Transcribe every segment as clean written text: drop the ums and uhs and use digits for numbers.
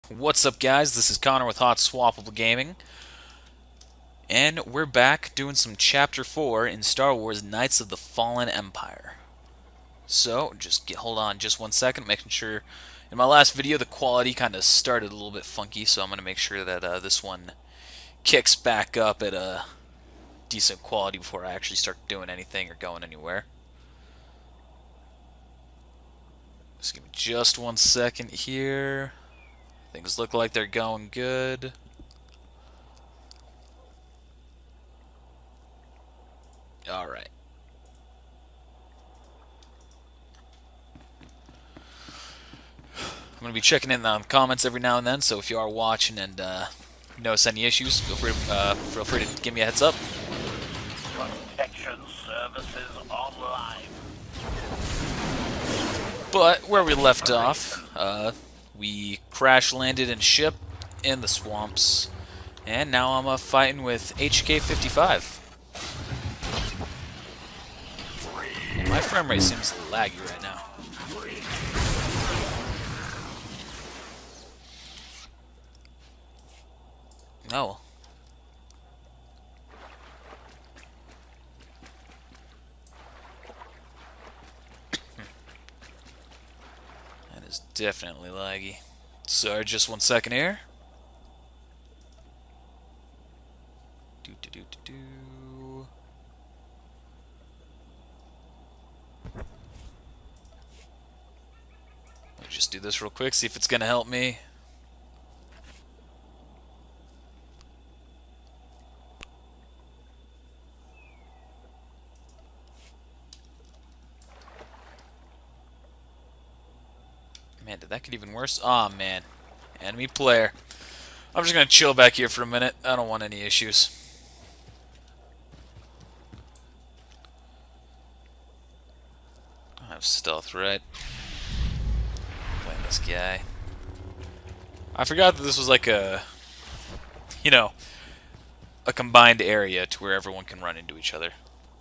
What's up, guys? This is Connor with Hot Swappable Gaming, and we're back doing some Chapter 4 in Star Wars Knights of the Fallen Empire. So, hold on just 1 second, making sure... In my last video, the quality kind of started a little bit funky, so I'm going to make sure that this one kicks back up at a decent quality before I actually start doing anything or going anywhere. Just give me just 1 second here. Things look like they're going good. Alright. I'm going to be checking in on the comments every now and then, so if you are watching and notice any issues, feel free to give me a heads up. Protection services online. But where we left off, we crash landed in ship in the swamps, and now I'm fighting with HK-55. My frame rate seems laggy right now. Oh. That is definitely laggy. Sorry, just 1 second here. Let's just do this real quick, see if it's gonna help me. Man, did that get even worse? Aw, man. Enemy player. I'm just gonna chill back here for a minute. I don't want any issues. I have stealth, right? Playing this guy. I forgot that this was like a... a combined area to where everyone can run into each other.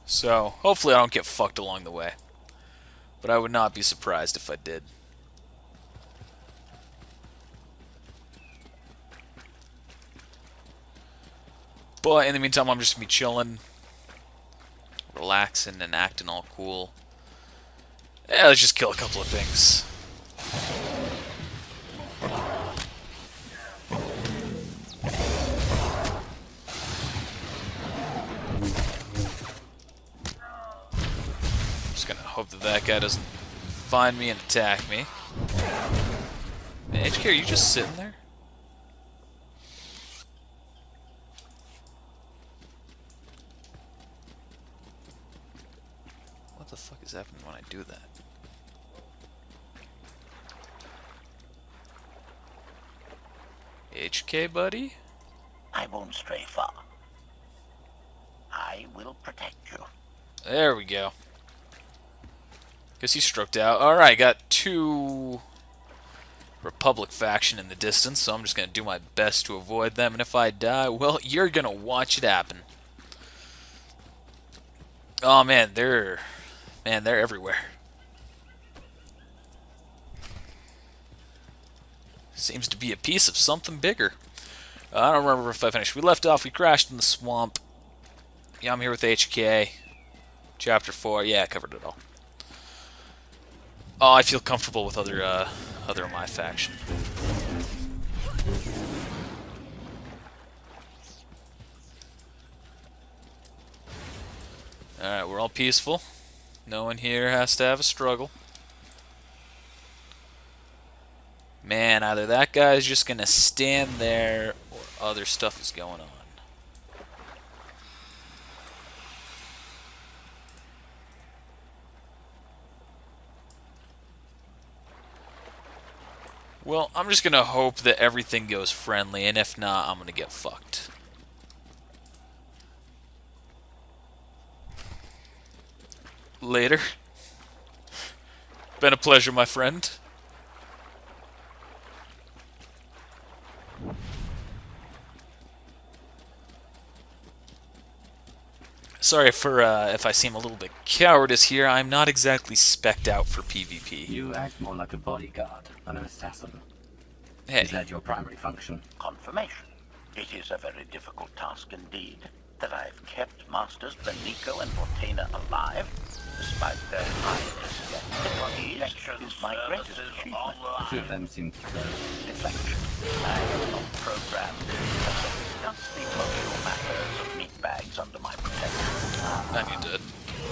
So, hopefully I don't get fucked along the way. But I would not be surprised if I did. But in the meantime, I'm just going to be chilling, relaxing, and acting all cool. Yeah, let's just kill a couple of things. Just going to hope that that guy doesn't find me and attack me. Man, HK, are you just sitting there? What the fuck is happening when I do that? HK, buddy? I won't stray far. I will protect you. There we go. Guess he stroked out. Alright, got two Republic faction in the distance, so I'm just going to do my best to avoid them, and if I die, well, you're going to watch it happen. Oh, man, they're everywhere. Seems to be a piece of something bigger. I don't remember if I finished. We left off, we crashed in the swamp. Yeah, I'm here with HK. Chapter 4, yeah, I covered it all. Oh, I feel comfortable with other of my faction. Alright, we're all peaceful. No one here has to have a struggle. Man, either that guy's just gonna stand there, or other stuff is going on. Well, I'm just gonna hope that everything goes friendly, and if not, I'm gonna get fucked. Later. Been a pleasure, my friend. Sorry for if I seem a little bit cowardice here. I'm not exactly spec'd out for PvP. You act more like a bodyguard than an assassin. Hey. Is that your primary function? Confirmation. It is a very difficult task indeed that I've kept Masters Benico and Vortena alive, despite their high deflection is my greatest achievement. The two of them seem to Deflection. I am not programmed to discuss the emotional matters of meatbags under my protection. Then you did.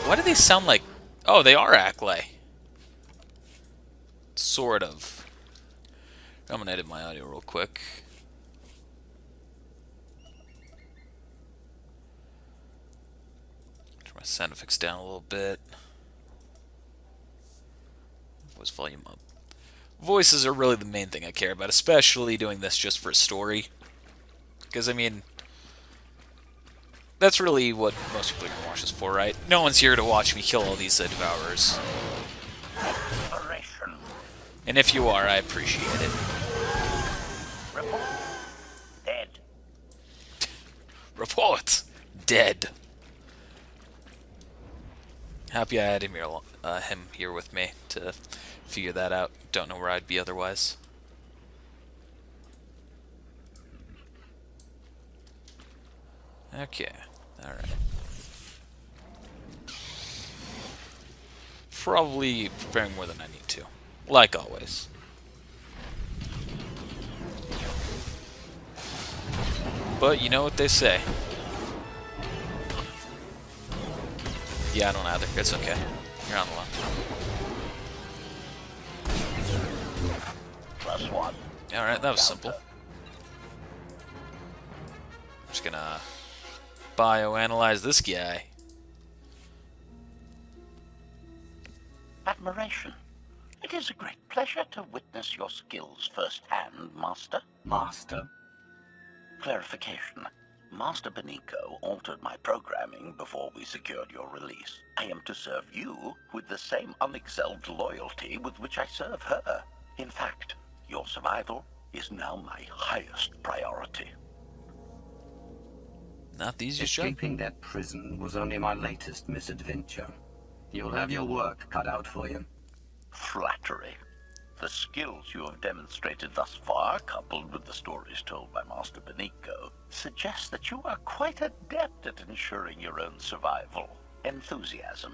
Why do they sound like... Oh, they are Acklay. Sort of. I'm gonna edit my audio real quick. Turn my sound effects down a little bit. Voice volume up. Voices are really the main thing I care about, especially doing this just for a story. Because, I mean, that's really what most people are going to watch this for, right? No one's here to watch me kill all these Devourers. Exploration. And if you are, I appreciate it. Report. Dead. Report! Dead. Happy I had him here with me to figure that out. Don't know where I'd be otherwise. Okay, alright. Probably preparing more than I need to. Like always. But you know what they say. Yeah, I don't either. It's okay. You're on the line. +1. Alright, that was simple. Just gonna bioanalyze this guy. Admiration. It is a great pleasure to witness your skills firsthand, Master. master. Clarification. Master Benico altered my programming before we secured your release. I am to serve you with the same unexcelled loyalty with which I serve her. In fact, your survival is now my highest priority. Not the easiest job. Escaping that prison was only my latest misadventure. You'll have your work cut out for you. Flattery. The skills you have demonstrated thus far, coupled with the stories told by Master Benico, suggest that you are quite adept at ensuring your own survival. Enthusiasm.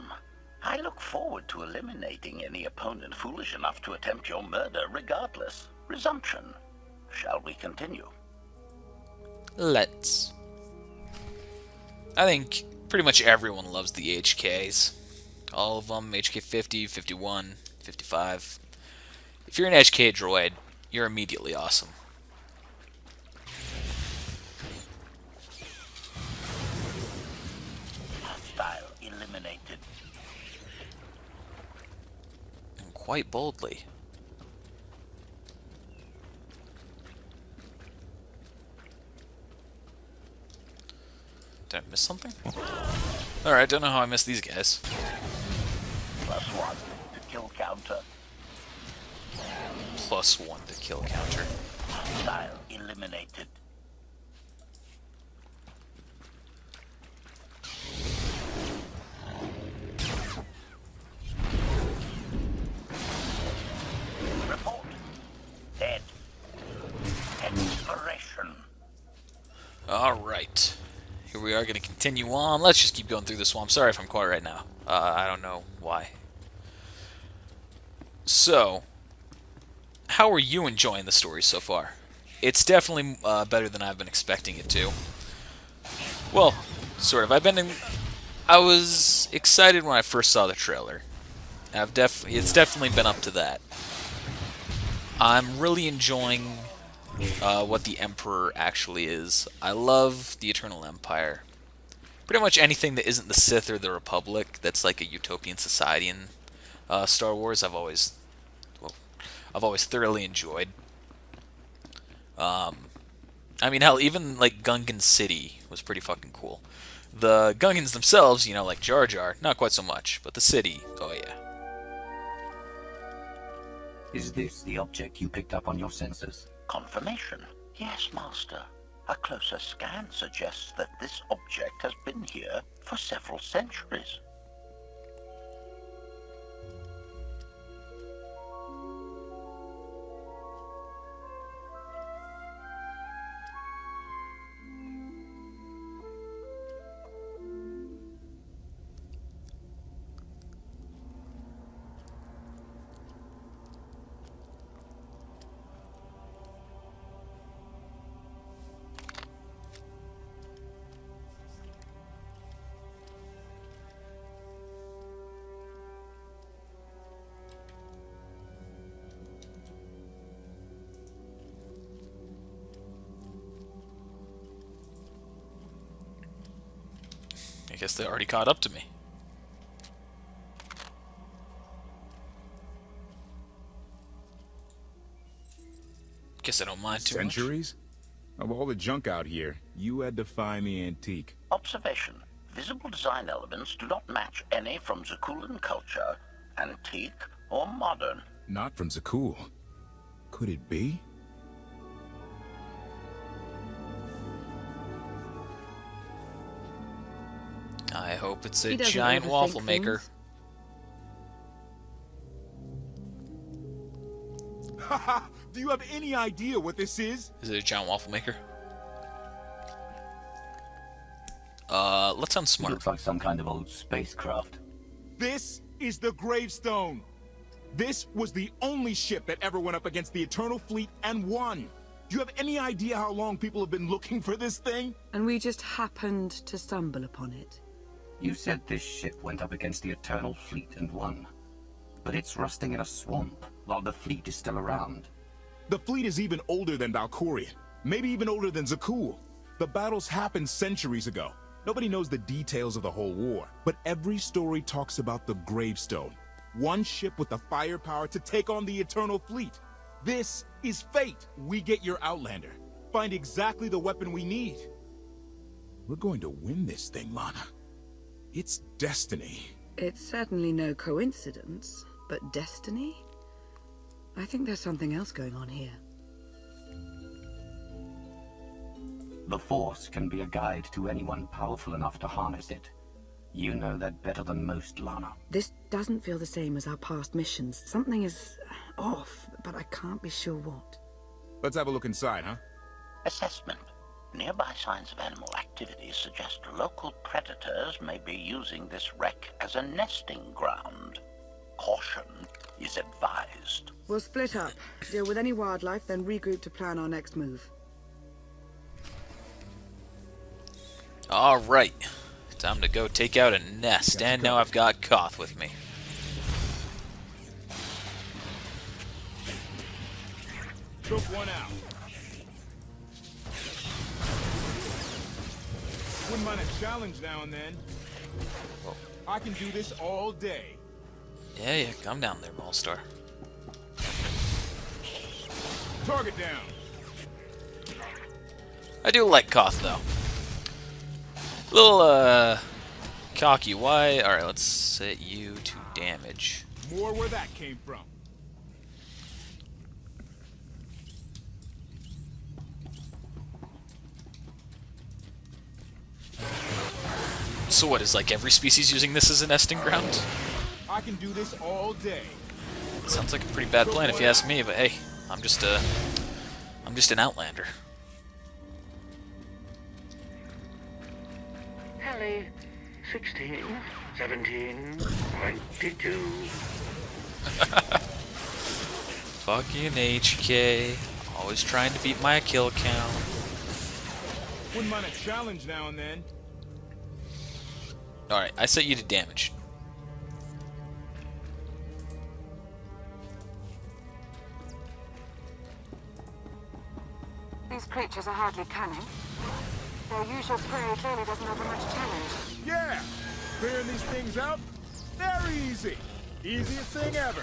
I look forward to eliminating any opponent foolish enough to attempt your murder regardless. Resumption. Shall we continue? Let's. I think pretty much everyone loves the HKs. All of them, HK 50, 51, 55. If you're an HK droid, you're immediately awesome. Hostile eliminated. And quite boldly. Did I miss something? Alright, don't know how I missed these guys. +1 to kill counter. +1 to kill counter. Hostile eliminated. Report. Dead. Exploration. Alright. Here we are going to continue on. Let's just keep going through the swamp. Sorry if I'm quiet right now. I don't know why. So, how are you enjoying the story so far? It's definitely better than I've been expecting it to. Well, sort of. I was excited when I first saw the trailer. It's definitely been up to that. I'm really enjoying what the Emperor actually is. I love the Eternal Empire. Pretty much anything that isn't the Sith or the Republic that's like a utopian society in Star Wars, I've always thoroughly enjoyed. I mean, hell, even like Gungan City was pretty fucking cool. The Gungans themselves, you know, like Jar Jar, not quite so much, but the city, oh yeah. Is this the object you picked up on your sensors? Confirmation. Yes, Master. A closer scan suggests that this object has been here for several centuries. Guess they already caught up to me. Guess I don't mind too much. Centuries? Of all the junk out here, you had to find the antique. Observation. Visible design elements do not match any from Zakulan culture, antique or modern. Not from Zakul. Could it be? I hope it's a He doesn't giant overthink waffle maker. things. Haha! Do you have any idea what this is? Is it a giant waffle maker? Let's sound smart. Looks like some kind of old spacecraft. This is the gravestone. This was the only ship that ever went up against the Eternal Fleet and won. Do you have any idea how long people have been looking for this thing? And we just happened to stumble upon it. You said this ship went up against the Eternal Fleet and won. But it's rusting in a swamp, while the fleet is still around. The fleet is even older than Valkorion. Maybe even older than Zakul. The battles happened centuries ago. Nobody knows the details of the whole war. But every story talks about the gravestone. One ship with the firepower to take on the Eternal Fleet. This is fate. We get your Outlander. Find exactly the weapon we need. We're going to win this thing, Lana. It's destiny. It's certainly no coincidence, but destiny? I think there's something else going on here. The Force can be a guide to anyone powerful enough to harness it. You know that better than most, Lana. This doesn't feel the same as our past missions. Something is off, but I can't be sure what. Let's have a look inside, huh? Assessment. Nearby signs of animal activity suggest local predators may be using this wreck as a nesting ground. Caution is advised. We'll split up, deal with any wildlife, then regroup to plan our next move. Alright. Time to go take out a nest. And now I've got Koth with me. Took one out. Wouldn't mind a challenge now and then. I can do this all day. Yeah, calm down there, Ballstar. Target down. I do like Koth, though. Little, cocky. Why? Alright, let's set you to damage. More where that came from. So what, is like every species using this as a nesting ground? I can do this all day. Sounds like a pretty bad plan if you ask me, but hey, I'm just an outlander. Hallie, 16, 17, 22. Fucking HK. Always trying to beat my kill count. Wouldn't mind a challenge now and then. Alright, I set you to damage. These creatures are hardly cunning. Their usual prey clearly doesn't offer much challenge. Yeah! Clearing these things out? Very easy. Easiest thing ever.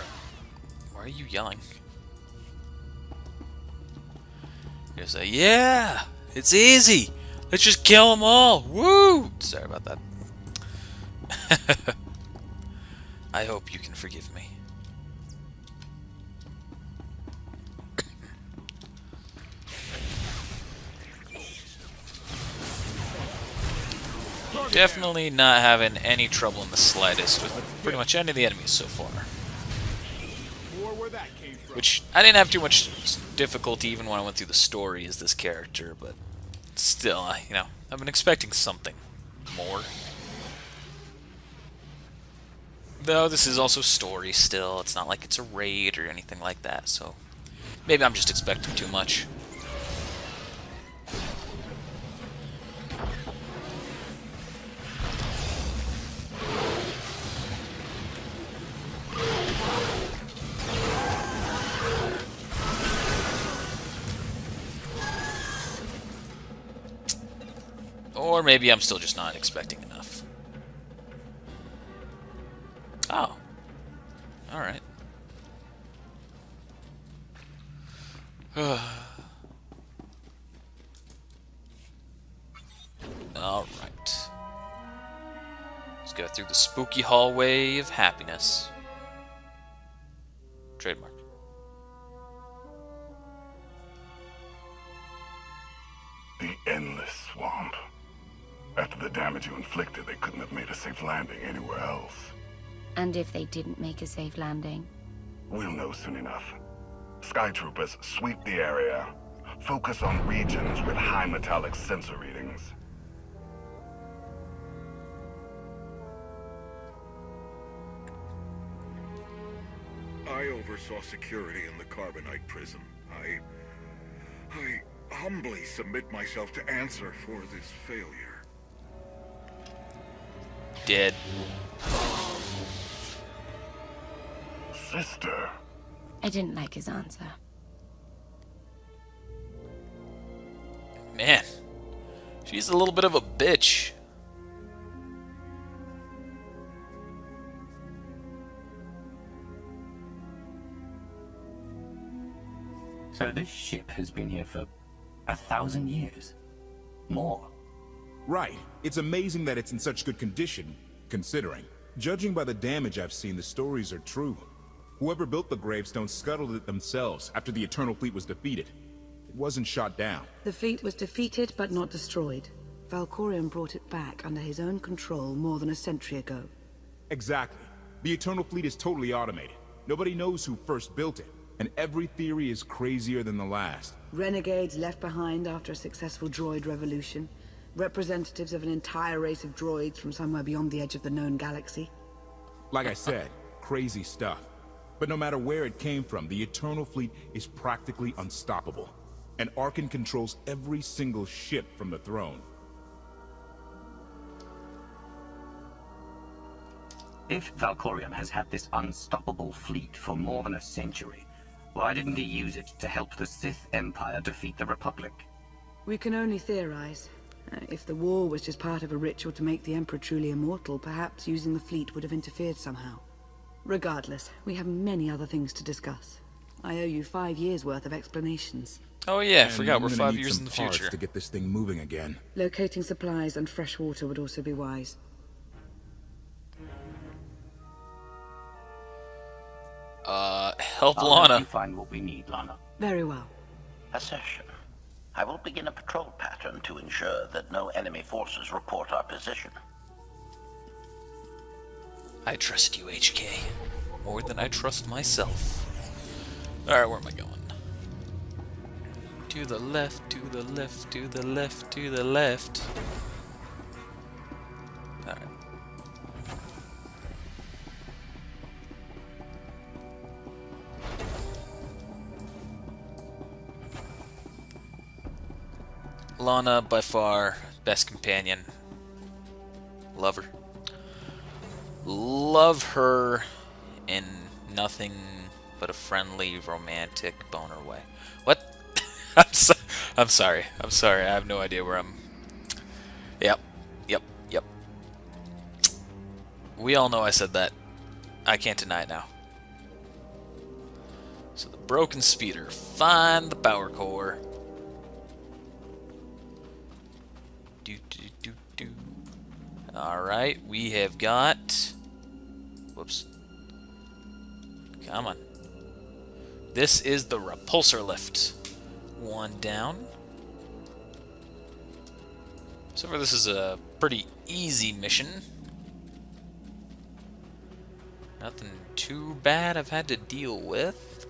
Why are you yelling? You're gonna say, yeah! It's easy! Let's just kill them all! Woo! Sorry about that. I hope you can forgive me. Definitely not having any trouble in the slightest with pretty much any of the enemies so far. More where that came from. Which, I didn't have too much difficulty even when I went through the story as this character, but still, I've been expecting something more. Though this is also story still, it's not like it's a raid or anything like that, so maybe I'm just expecting too much. Or maybe I'm still just not expecting enough. Alright. Alright. Let's go through the spooky hallway of happiness. Trademark. The endless swamp. After the damage you inflicted, they couldn't have made a safe landing anywhere else. And if they didn't make a safe landing? We'll know soon enough. Sky Troopers, sweep the area. Focus on regions with high metallic sensor readings. I oversaw security in the Carbonite prison. I humbly submit myself to answer for this failure. Dead. Sister. I didn't like his answer. Man. She's a little bit of a bitch. So this ship has been here for 1,000 years. More. Right. It's amazing that it's in such good condition, considering. Judging by the damage I've seen, the stories are true. Whoever built the gravestone scuttled it themselves after the Eternal Fleet was defeated. It wasn't shot down. The fleet was defeated but not destroyed. Valkorion brought it back under his own control more than a century ago. Exactly. The Eternal Fleet is totally automated. Nobody knows who first built it, and every theory is crazier than the last. Renegades left behind after a successful droid revolution. Representatives of an entire race of droids from somewhere beyond the edge of the known galaxy. Like I said, crazy stuff. But no matter where it came from, the Eternal Fleet is practically unstoppable. And Arkan controls every single ship from the throne. If Valkorion has had this unstoppable fleet for more than a century, why didn't he use it to help the Sith Empire defeat the Republic? We can only theorize. If the war was just part of a ritual to make the Emperor truly immortal, perhaps using the fleet would have interfered somehow. Regardless, we have many other things to discuss. I owe you 5 years' worth of explanations. Oh yeah, I And forgot I'm we're gonna 5 need years some in the parts future. to get this thing moving again. Locating supplies and fresh water would also be wise. Help I'll help Lana. you find what we need, Lana. Very well. Assertion. I will begin a patrol pattern to ensure that no enemy forces report our position. I trust you, HK. More than I trust myself. Alright, where am I going? To the left, to the left, to the left, to the left. Alright. Lana, by far, best companion. Love her. Love her in nothing but a friendly, romantic boner way. What? I'm sorry. I'm sorry. I have no idea where I'm... Yep. We all know I said that. I can't deny it now. So the broken speeder. Find the power core. Alright, we have got... Whoops. Come on. This is the repulsor lift. One down. So far this is a pretty easy mission. Nothing too bad I've had to deal with.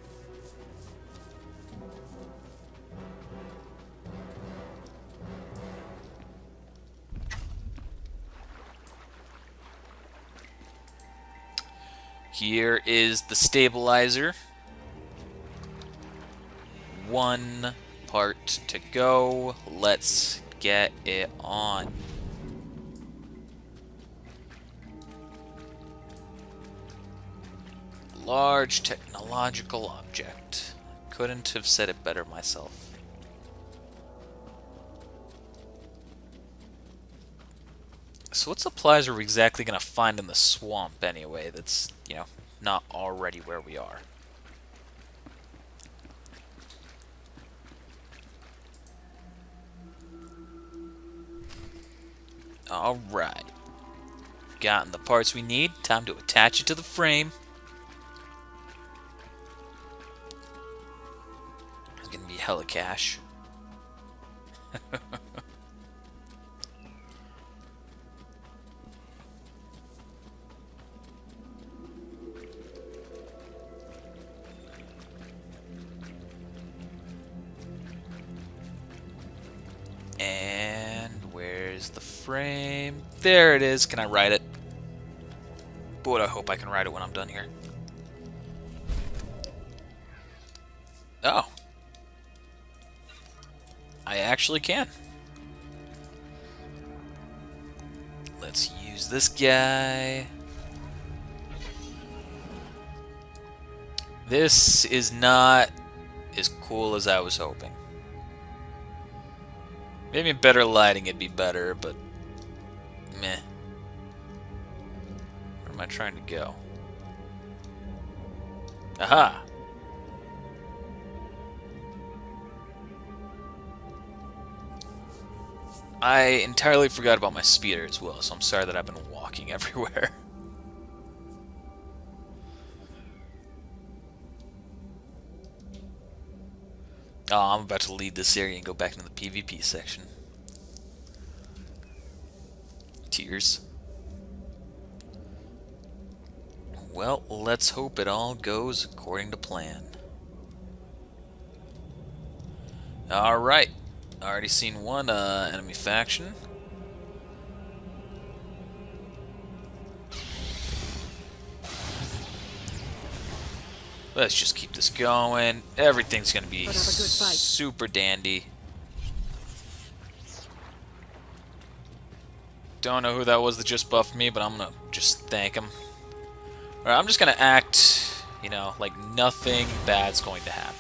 Here is the stabilizer. One part to go. Let's get it on. Large technological object. Couldn't have said it better myself. So what supplies are we exactly going to find in the swamp anyway that's, you know, not already where we are. Alright. Gotten the parts we need. Time to attach it to the frame. It's gonna be hella cash. And where's the frame? There it is. Can I ride it? Boy, I hope I can ride it when I'm done here. Oh. I actually can. Let's use this guy. This is not as cool as I was hoping. Maybe better lighting it'd be better, but meh. Where am I trying to go? Aha! I entirely forgot about my speeder as well, so I'm sorry that I've been walking everywhere. Oh, I'm about to leave this area and go back into the PvP section. Tears. Well, let's hope it all goes according to plan. Alright. Already seen one enemy faction. Let's just keep this going. Everything's gonna be super dandy. Don't know who that was that just buffed me, but I'm gonna just thank him. Alright, I'm just gonna act, you know, like nothing bad's going to happen.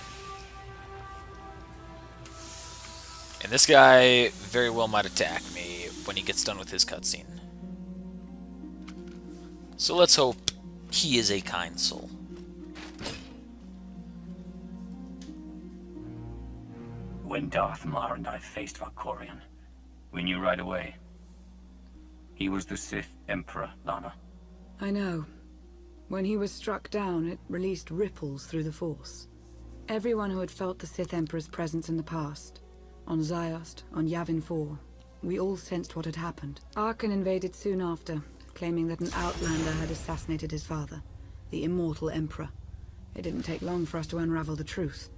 And this guy very well might attack me when he gets done with his cutscene. So let's hope he is a kind soul. When Darth Mar and I faced Valkorion, we knew right away. He was the Sith Emperor, Lana. I know. When he was struck down, it released ripples through the Force. Everyone who had felt the Sith Emperor's presence in the past, on Ziost, on Yavin 4, we all sensed what had happened. Arkan invaded soon after, claiming that an outlander had assassinated his father, the immortal Emperor. It didn't take long for us to unravel the truth.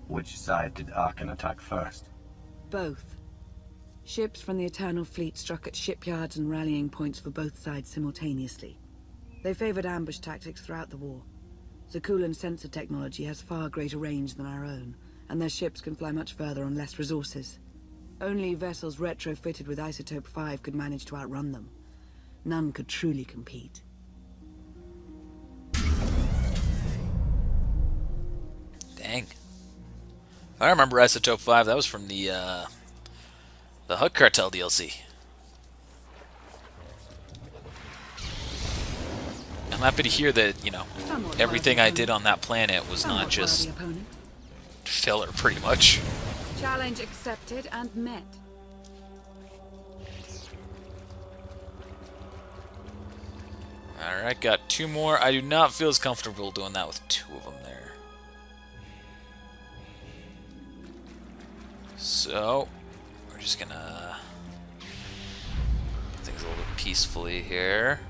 Which side did Arkan attack first? Both. Ships from the Eternal Fleet struck at shipyards and rallying points for both sides simultaneously. They favored ambush tactics throughout the war. Zakulan's sensor technology has far greater range than our own, and their ships can fly much further on less resources. Only vessels retrofitted with Isotope 5 could manage to outrun them. None could truly compete. Dang. I remember Isotope 5, that was from the Hut Cartel DLC. I'm happy to hear that, you know, everything I did on that planet was not just filler, pretty much. Challenge accepted and met. Alright, got two more. I do not feel as comfortable doing that with two of them there. So, we're just gonna do things a little peacefully here.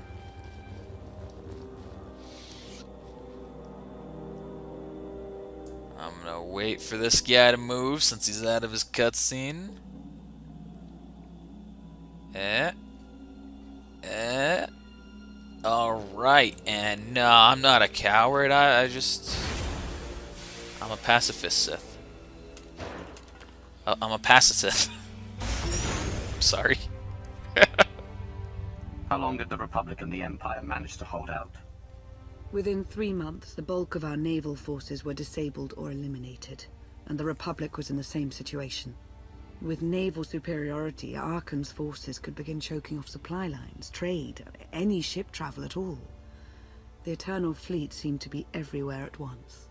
I'm gonna wait for this guy to move since he's out of his cutscene. Alright, and no, I'm not a coward. I'm a pacifist Sith. I'm a pacifist. I'm sorry. How long did the Republic and the Empire manage to hold out? Within 3 months, the bulk of our naval forces were disabled or eliminated, and the Republic was in the same situation. With naval superiority, Arkan's forces could begin choking off supply lines, trade, any ship travel at all. The Eternal Fleet seemed to be everywhere at once.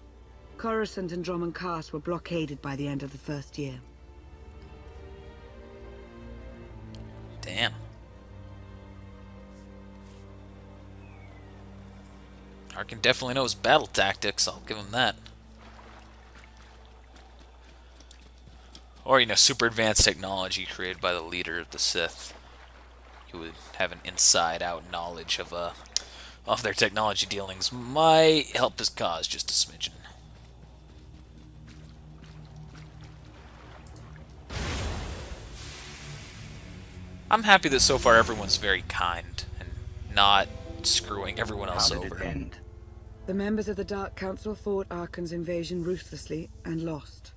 Coruscant and Drummond Cast were blockaded by the end of the first year. Damn. Arkin definitely knows battle tactics, I'll give him that. Or, you know, super advanced technology created by the leader of the Sith. Who would have an inside-out knowledge of their technology dealings might help his cause just a smidgen. I'm happy that so far everyone's very kind and not screwing everyone else How did over. it end? The members of the Dark Council fought Arkan's invasion ruthlessly and lost.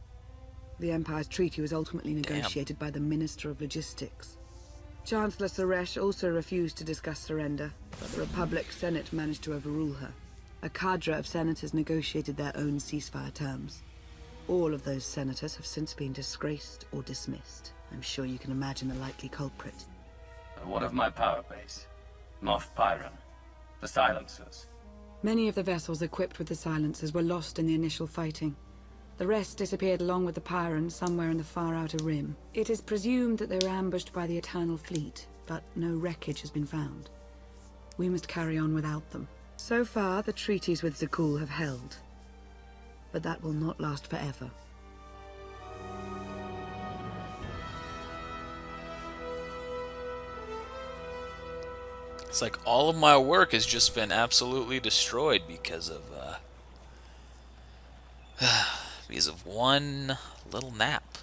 The Empire's treaty was ultimately negotiated by the Minister of Logistics. Chancellor Suresh also refused to discuss surrender, but the Republic Senate managed to overrule her. A cadre of senators negotiated their own ceasefire terms. All of those senators have since been disgraced or dismissed. I'm sure you can imagine the likely culprit. What of my power base? Moff Pyron? The silencers? Many of the vessels equipped with the silencers were lost in the initial fighting. The rest disappeared along with the Pyrans somewhere in the far outer rim. It is presumed that they were ambushed by the Eternal Fleet, but no wreckage has been found. We must carry on without them. So far, the treaties with Zakul have held. But that will not last forever. It's like all of my work has just been absolutely destroyed because of one little nap.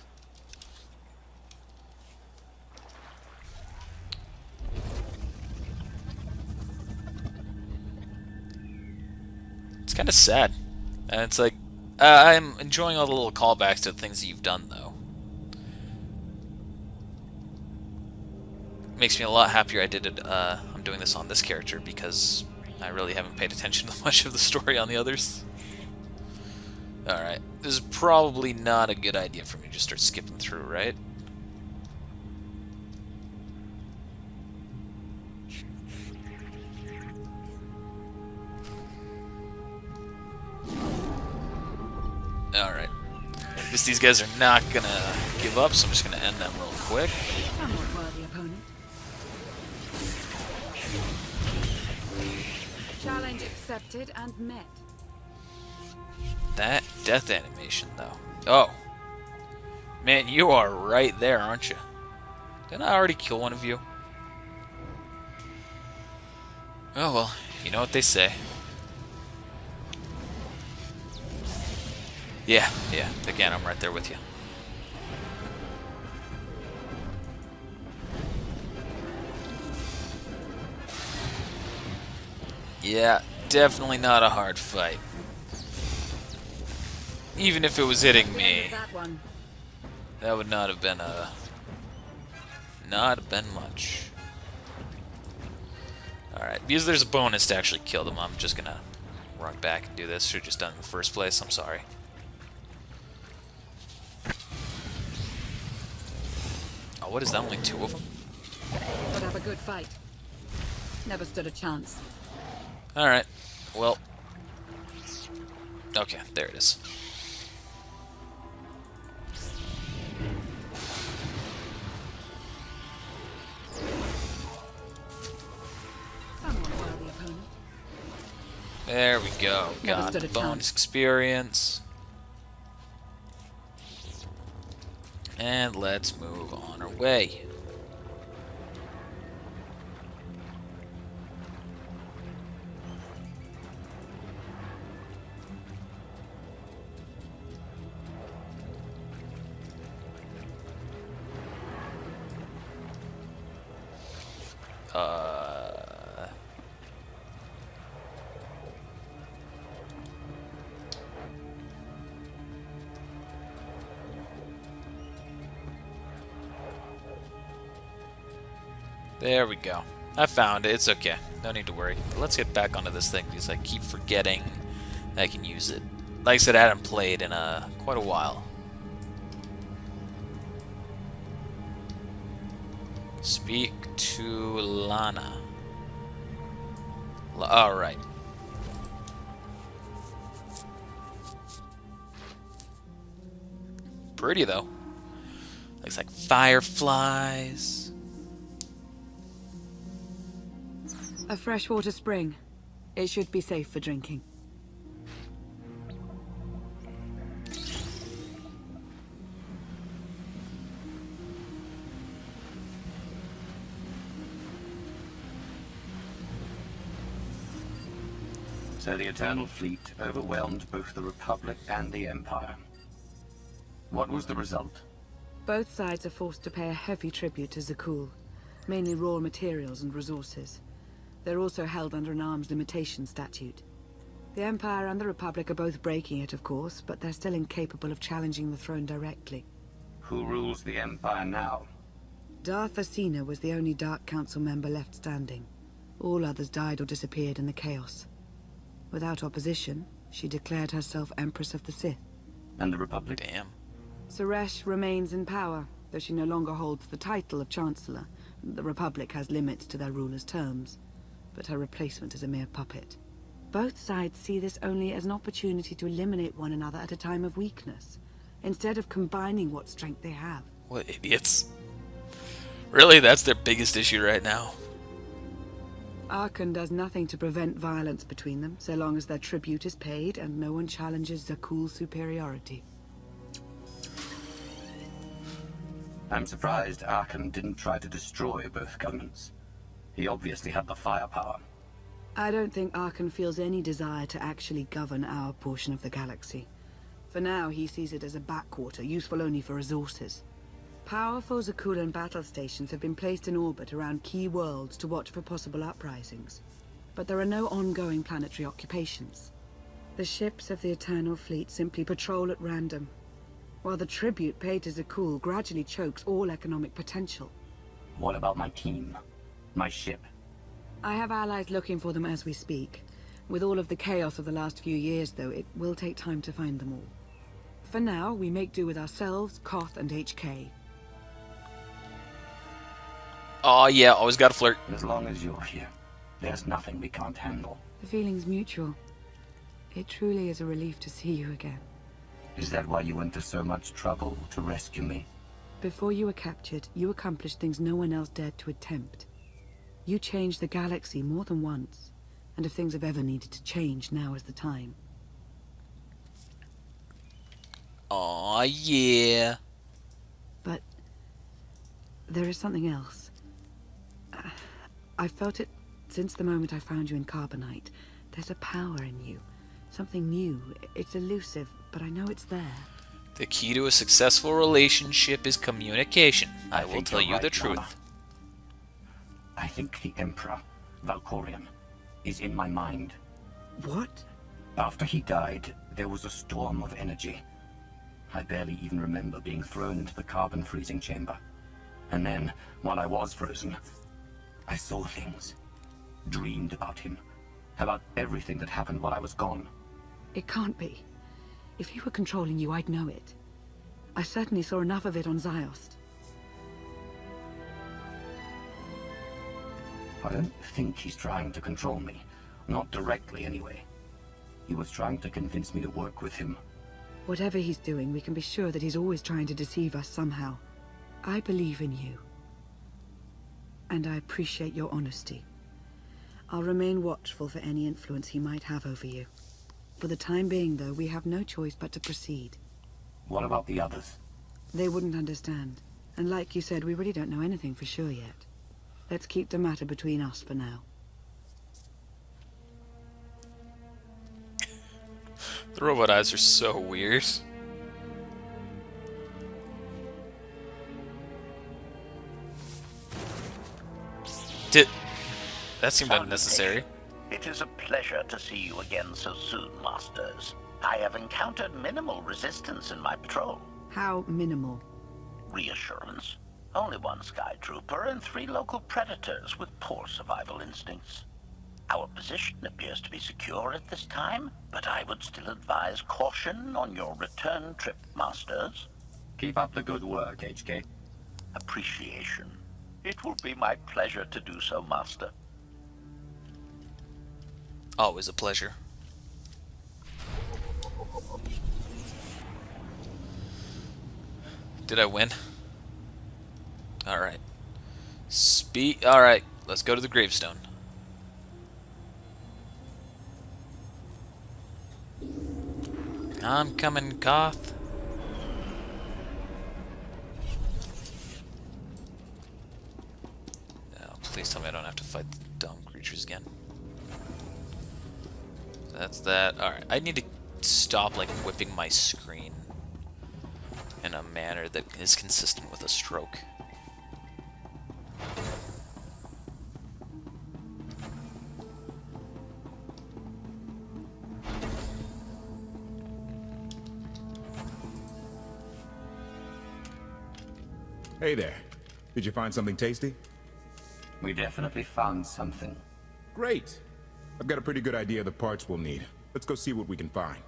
It's kind of sad. And it's like, I'm enjoying all the little callbacks to the things that you've done, though. Makes me a lot happier I did it, I'm doing this on this character, because I really haven't paid attention to much of the story on the others. Alright, this is probably not a good idea for me to just start skipping through, right? Alright. Guess these guys are not gonna give up, so I'm just gonna end them real quick. Somewhat worthy opponent. Challenge accepted and met. That death animation, though. Oh. Man, you are right there, aren't you? Didn't I already kill one of you? Oh well, you know what they say. Yeah, again, I'm right there with you. Yeah, definitely not a hard fight. Even if it was hitting me, that would not have been much. Alright, because there's a bonus to actually kill them, I'm just gonna run back and do this. Should've just done it in the first place, I'm sorry. Oh, what is that, only two of them? But have a good fight. Never stood a chance. Alright, well. Okay, there it is. There we go. Got the bonus experience. And let's move on our way. There we go. I found it. It's okay. No need to worry. But let's get back onto this thing because I keep forgetting I can use it. Like I said, I hadn't played in quite a while. Speak to Lana. Alright. pretty, though. Looks like fireflies. A freshwater spring. It should be safe for drinking. So the Eternal Fleet overwhelmed both the Republic and the Empire. What was the result? Both sides are forced to pay a heavy tribute to Zakul, mainly raw materials and resources. They're also held under an arms limitation statute. The Empire and the Republic are both breaking it, of course, but they're still incapable of challenging the throne directly. Who rules the Empire now? Darth Asina was the only Dark Council member left standing. All others died or disappeared in the chaos. Without opposition, she declared herself Empress of the Sith. And the Republic? Damn. Suresh remains in power, though she no longer holds the title of Chancellor. The Republic has limits to their ruler's terms, but her replacement is a mere puppet. Both sides see this only as an opportunity to eliminate one another at a time of weakness, instead of combining what strength they have. What idiots. Really, that's their biggest issue right now. Arkan does nothing to prevent violence between them, so long as their tribute is paid and no one challenges Zakul's superiority. I'm surprised Arkan didn't try to destroy both governments. He obviously had the firepower. I don't think Arkan feels any desire to actually govern our portion of the galaxy. For now, he sees it as a backwater, useful only for resources. Powerful Zakulan battle stations have been placed in orbit around key worlds to watch for possible uprisings. But there are no ongoing planetary occupations. The ships of the Eternal Fleet simply patrol at random, while the tribute paid to Zakul gradually chokes all economic potential. What about my team? My ship? I have allies looking for them as we speak. With all of the chaos of the last few years, though, it will take time to find them all. For now, we make do with ourselves, Koth, and HK. Aw, yeah, always gotta flirt. As long as you're here, there's nothing we can't handle. The feeling's mutual. It truly is a relief to see you again. Is that why you went to so much trouble to rescue me? Before you were captured, you accomplished things no one else dared to attempt. You changed the galaxy more than once, and if things have ever needed to change, now is the time. Aw, yeah. But there is something else. I felt it since the moment I found you in Carbonite. There's a power in you. Something new. It's elusive, but I know it's there. The key to a successful relationship is communication. I will tell you the truth. Mama. I think the Emperor, Valkorion, is in my mind. What? After he died, there was a storm of energy. I barely even remember being thrown into the carbon freezing chamber. And then, while I was frozen, I saw things. Dreamed about him. About everything that happened while I was gone. It can't be. If he were controlling you, I'd know it. I certainly saw enough of it on Ziost. I don't think he's trying to control me. Not directly, anyway. He was trying to convince me to work with him. Whatever he's doing, we can be sure that he's always trying to deceive us somehow. I believe in you. And I appreciate your honesty. I'll remain watchful for any influence he might have over you. For the time being, though, we have no choice but to proceed. What about the others? They wouldn't understand. And like you said, we really don't know anything for sure yet. Let's keep the matter between us for now. The robot eyes are so weird. That seemed unnecessary. It is a pleasure to see you again so soon, Masters. I have encountered minimal resistance in my patrol. How minimal? Reassurance. Only one Sky Trooper and 3 local predators with poor survival instincts. Our position appears to be secure at this time, but I would still advise caution on your return trip, Masters. Keep up the good work, HK. Appreciation. It will be my pleasure to do so, Master. Always a pleasure. Did I win? Alright. Alright, let's go to the gravestone. I'm coming, Koth. Oh, please tell me I don't have to fight the dumb creatures again. That's that. Alright, I need to stop, like, whipping my screen in a manner that is consistent with a stroke. Hey there. Did you find something tasty? We definitely found something. Great. I've got a pretty good idea of the parts we'll need. Let's go see what we can find.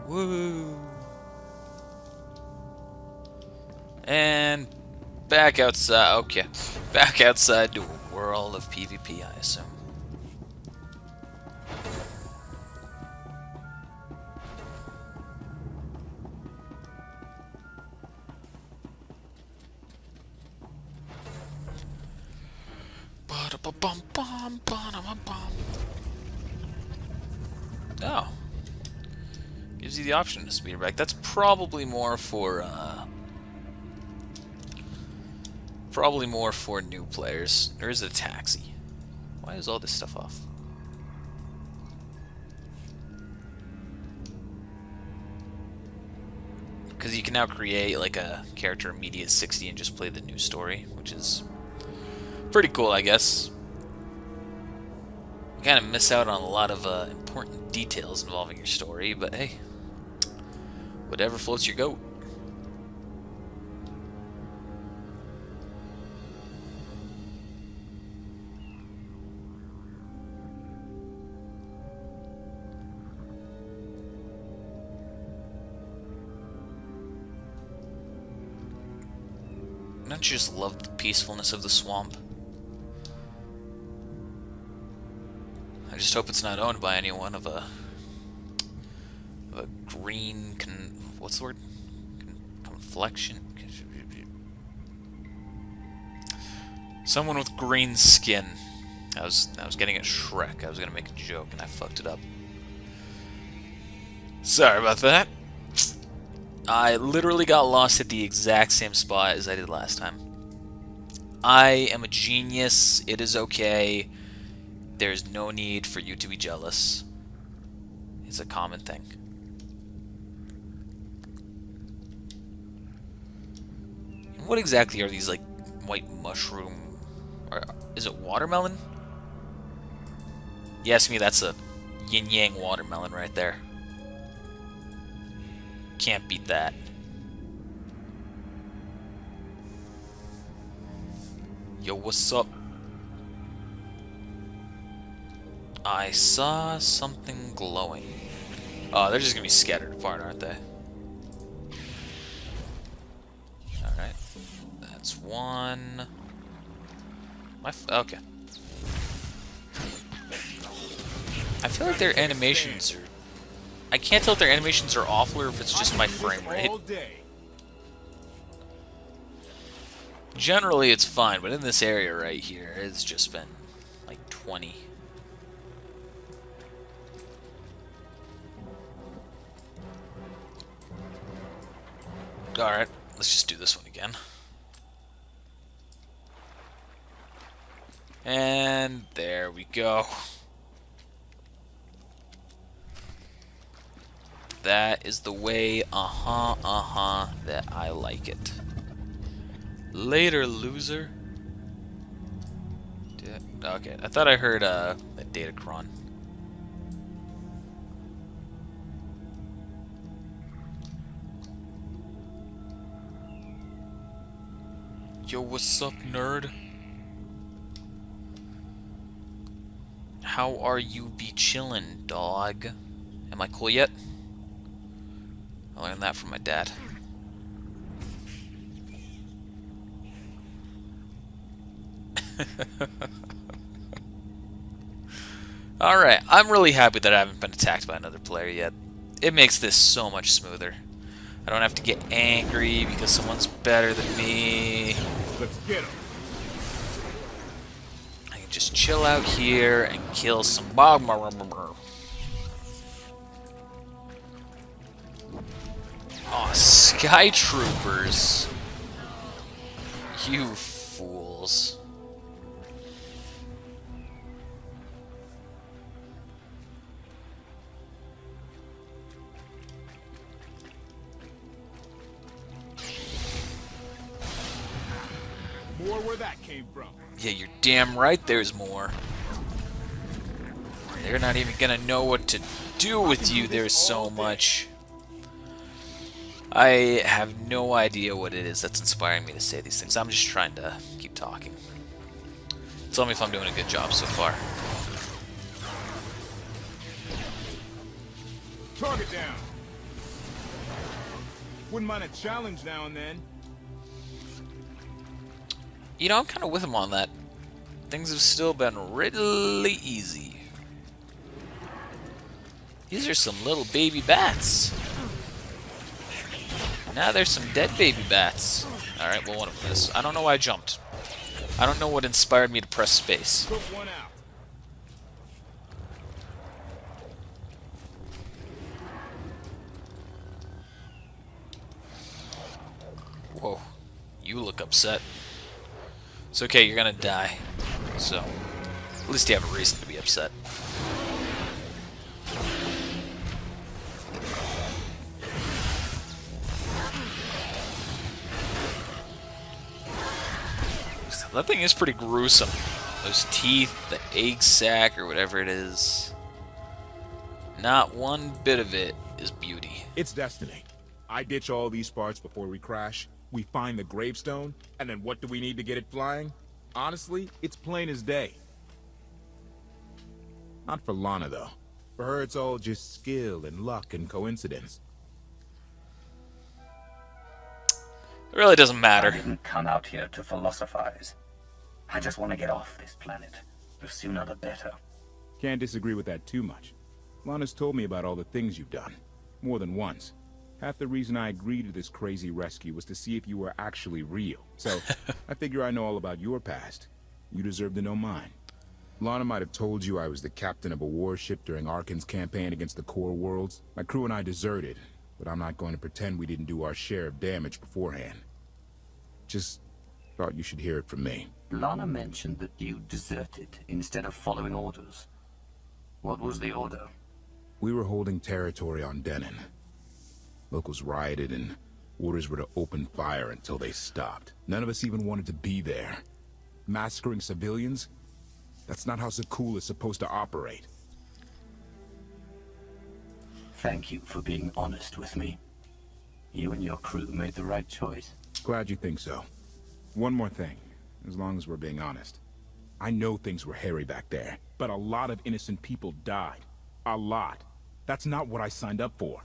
Woo! And back outside. Okay, back outside to a world of PvP, I assume. Oh. Gives you the option to speed back. That's probably more for new players. Or is it a taxi? Why is all this stuff off? Because you can now create like a character immediate 60 and just play the new story, which is pretty cool, I guess. You kind of miss out on a lot of important details involving your story, but hey, whatever floats your goat. Don't you just love the peacefulness of the swamp? I just hope it's not owned by anyone of a green what's the word? Conflexion? Someone with green skin. I was getting at Shrek. I was gonna make a joke and I fucked it up. Sorry about that. I literally got lost at the exact same spot as I did last time. I am a genius. It is okay. There's no need for you to be jealous. It's a common thing. What exactly are these, like, white mushroom... is it watermelon? Yes, me, that's a yin-yang watermelon right there. Can't beat that. Yo, what's up? I saw something glowing. Oh, they're just gonna be scattered apart, aren't they? Alright. That's one. Okay. I feel like their animations are... I can't tell if their animations are awful or if it's just my frame rate. Generally, it's fine, but in this area right here, it's just been like 20. Alright, let's just do this one again. And there we go. That is the way, that I like it. Later, loser. Okay, I thought I heard a Datacron. Yo, what's up, nerd? How are you be chillin', dog? Am I cool yet? I learned that from my dad. Alright, I'm really happy that I haven't been attacked by another player yet. It makes this so much smoother. I don't have to get angry because someone's better than me. Let's get him. I can just chill out here and kill some... Aw, Sky Troopers. You fools. More where that came from. Yeah, you're damn right there's more. They're not even gonna know what to do with you, there's so much. I have no idea what it is that's inspiring me to say these things. I'm just trying to keep talking. Tell me if I'm doing a good job so far. Target down. Wouldn't mind a challenge now and then. You know, I'm kind of with him on that. Things have still been really easy. These are some little baby bats. Now there's some dead baby bats. Alright, well, one of this. I don't know why I jumped. I don't know what inspired me to press space. Took one out. Whoa. You look upset. It's okay, you're gonna die. So, at least you have a reason to be upset. That thing is pretty gruesome. Those teeth, the egg sac, or whatever it is. Not one bit of it is beauty. It's destiny. I ditch all these parts before we crash. We find the gravestone, and then what do we need to get it flying? Honestly, it's plain as day. Not for Lana, though. For her, it's all just skill and luck and coincidence. It really doesn't I matter. didn't come out here to philosophize. I just want to get off this planet. The sooner the better. Can't disagree with that too much. Lana's told me about all the things you've done. More than once. Half the reason I agreed to this crazy rescue was to see if you were actually real. So, I figure I know all about your past. You deserve to know mine. Lana might have told you I was the captain of a warship during Arkan's campaign against the Core Worlds. My crew and I deserted, but I'm not going to pretend we didn't do our share of damage beforehand. Just thought you should hear it from me. Lana mentioned that you deserted instead of following orders. What was the order? We were holding territory on Denon. Locals rioted and orders were to open fire until they stopped. None of us even wanted to be there. Massacring civilians? That's not how Zakul is supposed to operate. Thank you for being honest with me. You and your crew made the right choice. Glad you think so. One more thing, as long as we're being honest. I know things were hairy back there, but a lot of innocent people died. A lot. That's not what I signed up for.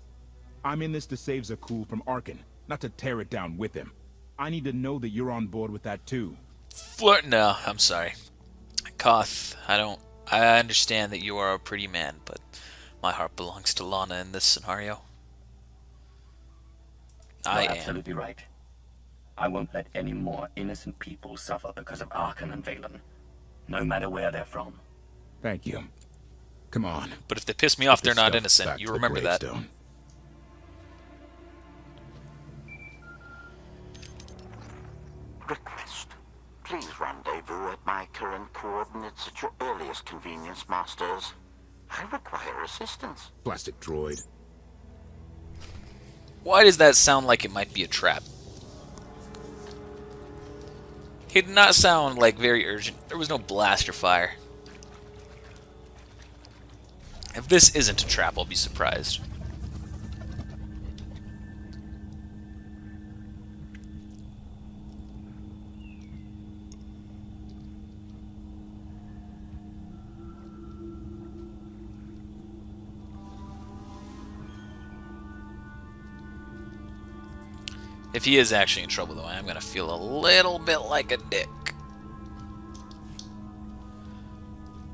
I'm in this to save Zakul from Arkan, not to tear it down with him. I need to know that you're on board with that too. Flirt? No, I'm sorry. Koth, I understand that you are a pretty man, but my heart belongs to Lana in this scenario. I You're am. absolutely right. I won't let any more innocent people suffer because of Arkan and Valen, no matter where they're from. Thank you. Come on. But if they piss me off, Get they're not this innocent. stuff back You to the remember that. gravestone. Request. Please rendezvous at my current coordinates at your earliest convenience, Masters. I require assistance. Plastic droid. Why does that sound like it might be a trap? He did not sound like very urgent. There was no blaster fire. If this isn't a trap, I'll be surprised. If he is actually in trouble, though, I am going to feel a little bit like a dick.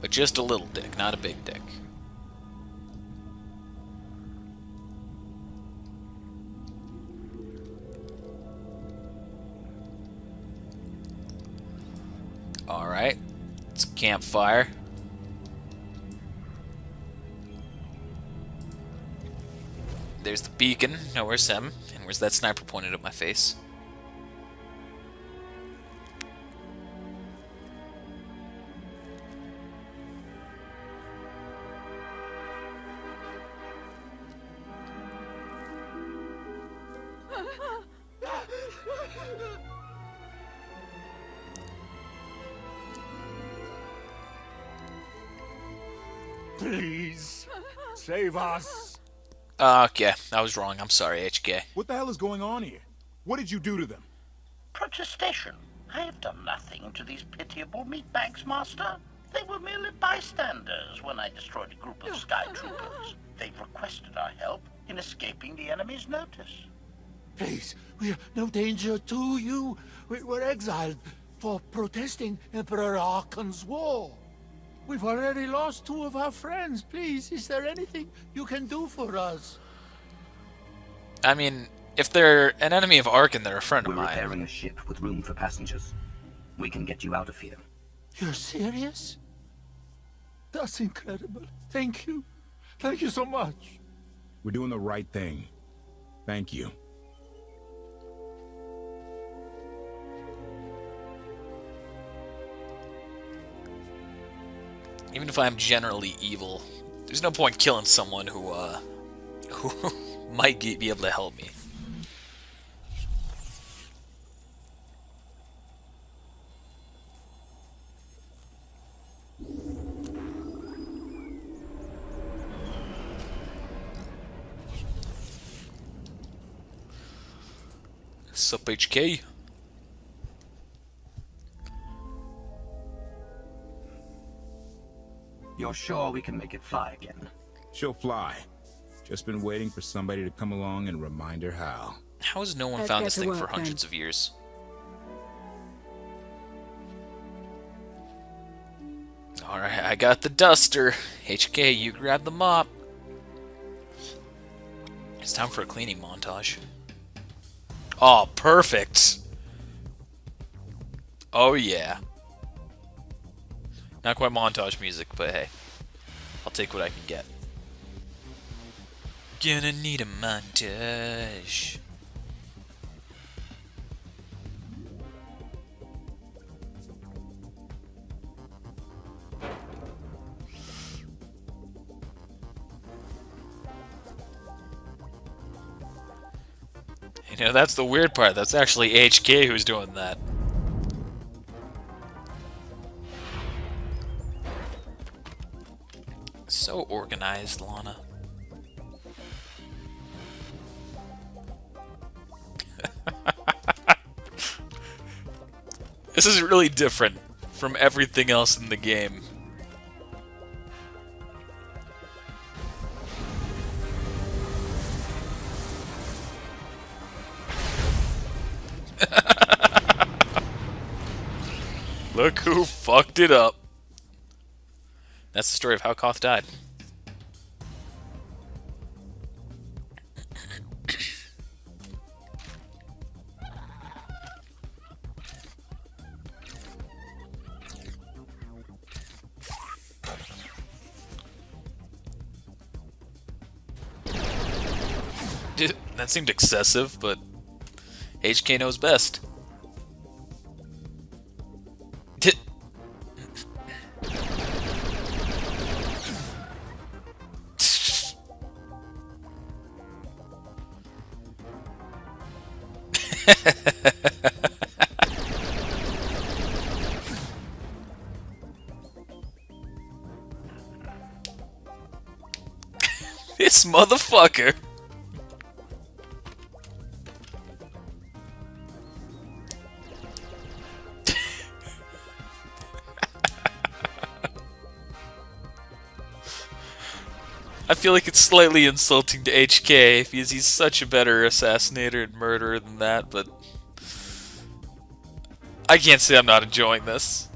But just a little dick, not a big dick. Alright. It's a campfire. There's the beacon. Now where's him? And where's that sniper pointed at my face? Please, save us. Okay, I was wrong. I'm sorry, HK. What the hell is going on here? What did you do to them? Protestation. I have done nothing to these pitiable meatbags, Master. They were merely bystanders when I destroyed a group of sky troopers. They've requested our help in escaping the enemy's notice. Please, we're no danger to you. We're exiled for protesting Emperor Archon's war. We've already lost 2 of our friends. Please, is there anything you can do for us? I mean, if they're an enemy of Archon, they're a friend of We're mine. repairing a ship with room for passengers. We can get you out of here. You're serious? That's incredible. Thank you. Thank you so much. We're doing the right thing. Thank you. Even if I'm generally evil, there's no point killing someone who might be able to help me. Sup, HK? You're sure we can make it fly again? She'll fly. Just been waiting for somebody to come along and remind her how. How has no one Let's found get this to thing work, for then. hundreds of years? Alright, I got the duster. HK, you grab the mop. It's time for a cleaning montage. Oh, perfect. Oh, yeah. Not quite montage music, but hey. I'll take what I can get. Gonna need a montage. You know, that's the weird part. That's actually HK who's doing that. So organized, Lana. This is really different from everything else in the game. Look who fucked it up. That's the story of how Koth died. That seemed excessive, but HK knows best. This motherfucker. I feel like it's slightly insulting to HK because he's such a better assassinator and murderer than that, but I can't say I'm not enjoying this.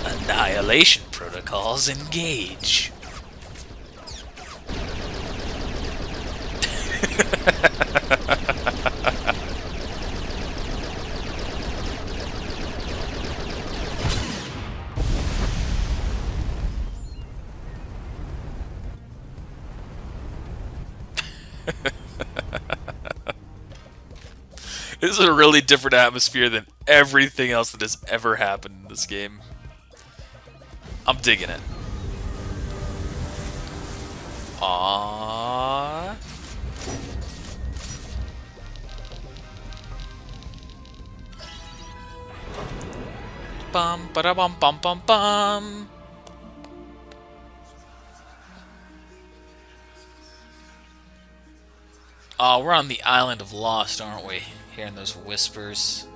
Annihilation protocols engage. This is a really different atmosphere than everything else that has ever happened in this game. I'm digging it. Aww. Bum ba bum bum bum bum. Oh, we're on the island of Lost, aren't we? Hearing those whispers.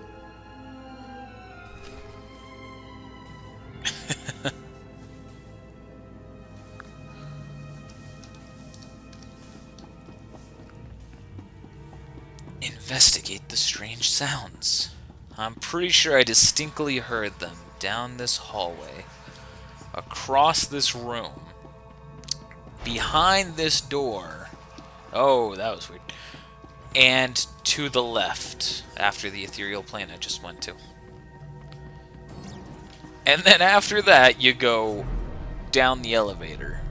Investigate the strange sounds. I'm pretty sure I distinctly heard them down this hallway, across this room, behind this door. Oh, that was weird. And to the left, after the ethereal plane I just went to. And then after that, you go down the elevator.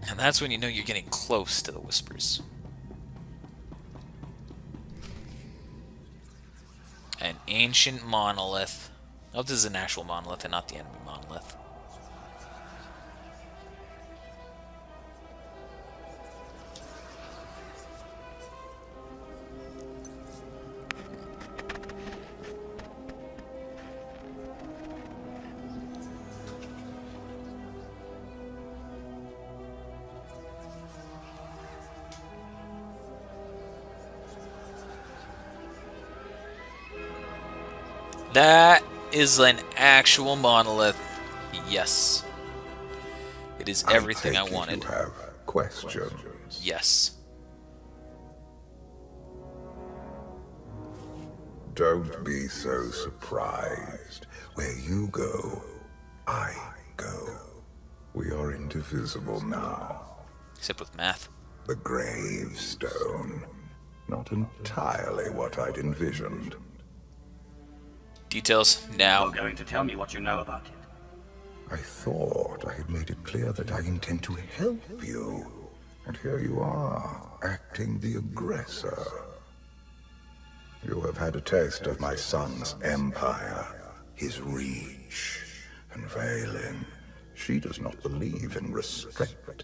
And that's when you know you're getting close to the whispers. An ancient monolith. Oh, this is an actual monolith and not the enemy monolith. That is an actual monolith. Yes. It is everything I wanted. You have questions? Yes. Don't be so surprised. Where you go, I go. We are indivisible now. Except with math. The gravestone. Not entirely what I'd envisioned. Details now. You're going to tell me what you know about it. I thought I had made it clear that I intend to help you. And here you are, acting the aggressor. You have had a taste of my son's empire, his reach, and Valen. She does not believe in restraint.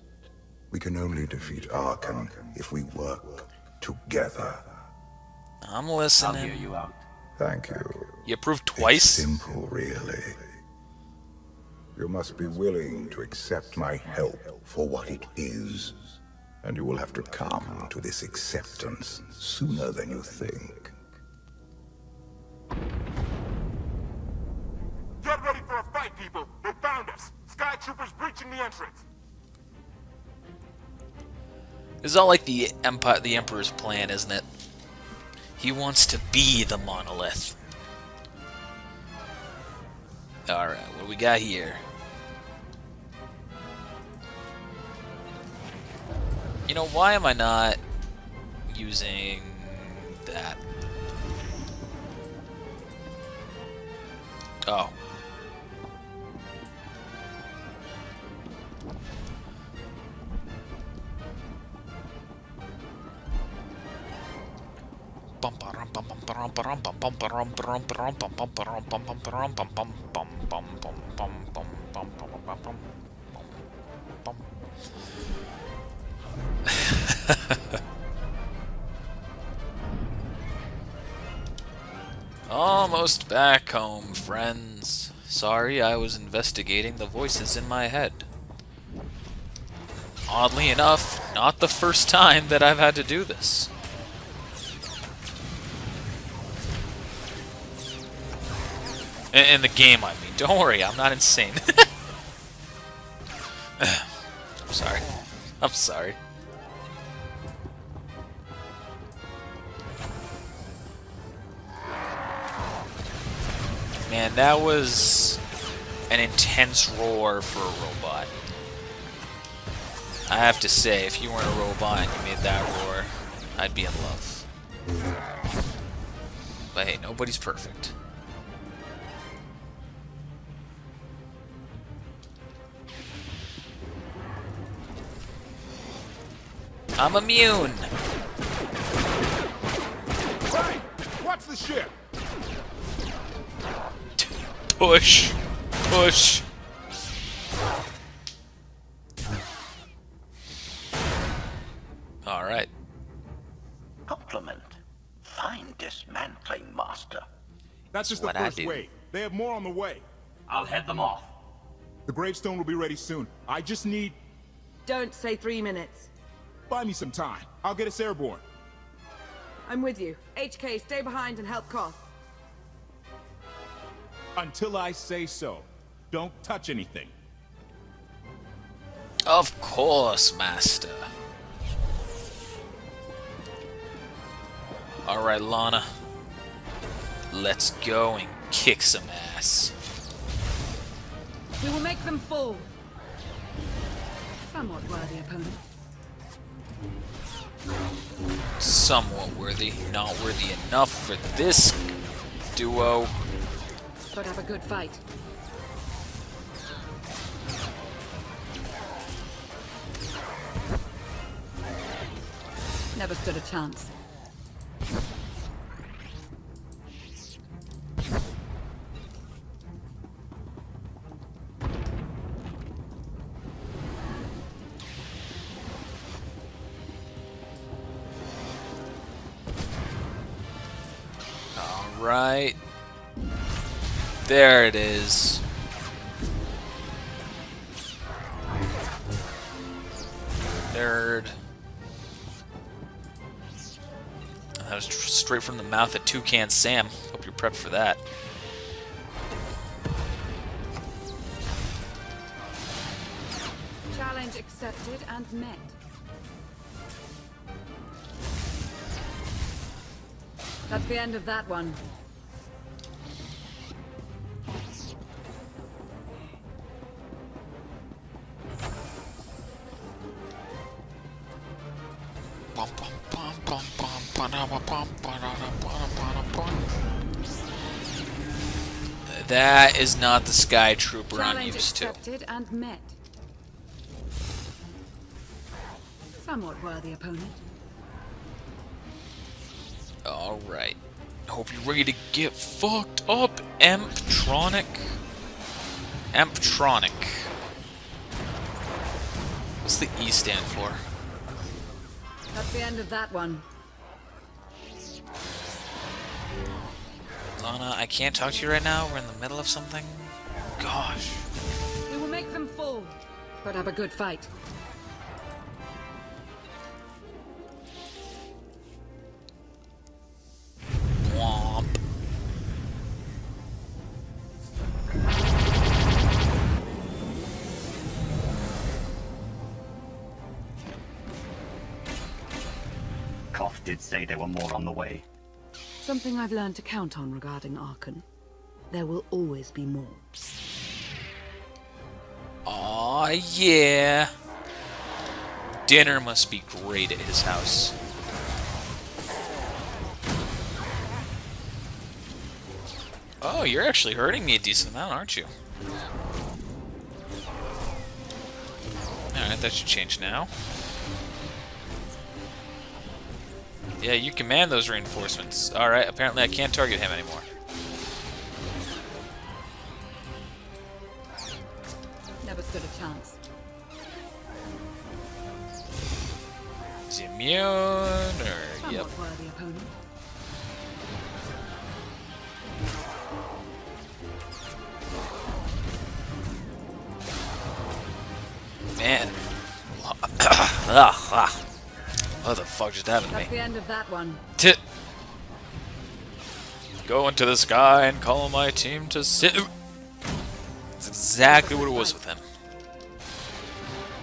We can only defeat Arkan if we work together. I'm listening. I'll hear you out. Thank you. You approved twice? It's simple, really. You must be willing to accept my help for what it is. And you will have to come to this acceptance sooner than you think. Get ready for a fight, people! They found us! Sky Troopers breaching the entrance! This is all like the Emperor's plan, isn't it? He wants to be the monolith. Alright, what do we got here? You know, why am I not using that? Oh. Almost back home, friends. Sorry, I was investigating the voices in my head. Oddly enough, not the first time that I've had to do this. In the game, I mean. Don't worry, I'm not insane. I'm sorry. I'm sorry. Man, that was an intense roar for a robot. I have to say, if you weren't a robot and you made that roar, I'd be in love. But hey, nobody's perfect. I'm immune! Right! Watch the ship! Push! Push! Alright. Compliment. Fine dismantling, Master. That's just the what I first do. wave. They have more on the way. I'll head them off. The gravestone will be ready soon. I just need... Don't say 3 minutes. Buy me some time. I'll get us airborne. I'm with you. HK, stay behind and help Koth. Until I say so. Don't touch anything. Of course, Master. Alright, Lana. Let's go and kick some ass. We will make them fall. Somewhat worthy opponent. Somewhat worthy. Not worthy enough for this duo. But have a good fight. Never stood a chance. Alright. There it is. Nerd. That was straight from the mouth of Toucan Sam. Hope you're prepped for that. Challenge accepted and met. That's the end of that one. That is not the Sky Trooper I'm Challenge used to. accepted and met. Somewhat worthy opponent. Alright. Hope you're ready to get fucked up, Emptronic. Emptronic. What's the E stand for? That's the end of that one. Lana, I can't talk to you right now. We're in the middle of something. Gosh. We will make them fall. But have a good fight. Womp. Koth did say there were more on the way. Something I've learned to count on regarding Archon. There will always be more. Aw, yeah. Dinner must be great at his house. Oh, you're actually hurting me a decent amount, aren't you? Alright, that should change now. Yeah, you command those reinforcements. Alright, apparently I can't target him anymore. Never stood a chance. Is he immune, or... Somewhat Yep. worthy opponent. Man. What the fuck just happened to me? That's the end of that one. Tit. Go into the sky and call my team to sit. That's exactly what it was with him.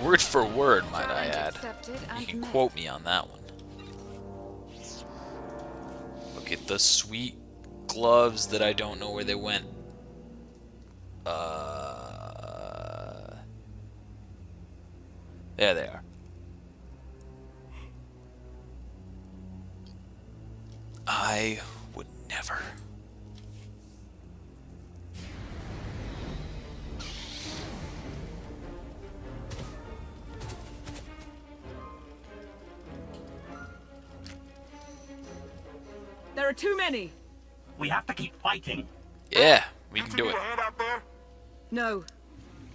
Word for word, might I Challenge add. accepted You and can met. quote me on that one. Look at the sweet gloves that I don't know where they went. There they are. I would never. There are too many. We have to keep fighting. Yeah, we can do it. Hand out there? No,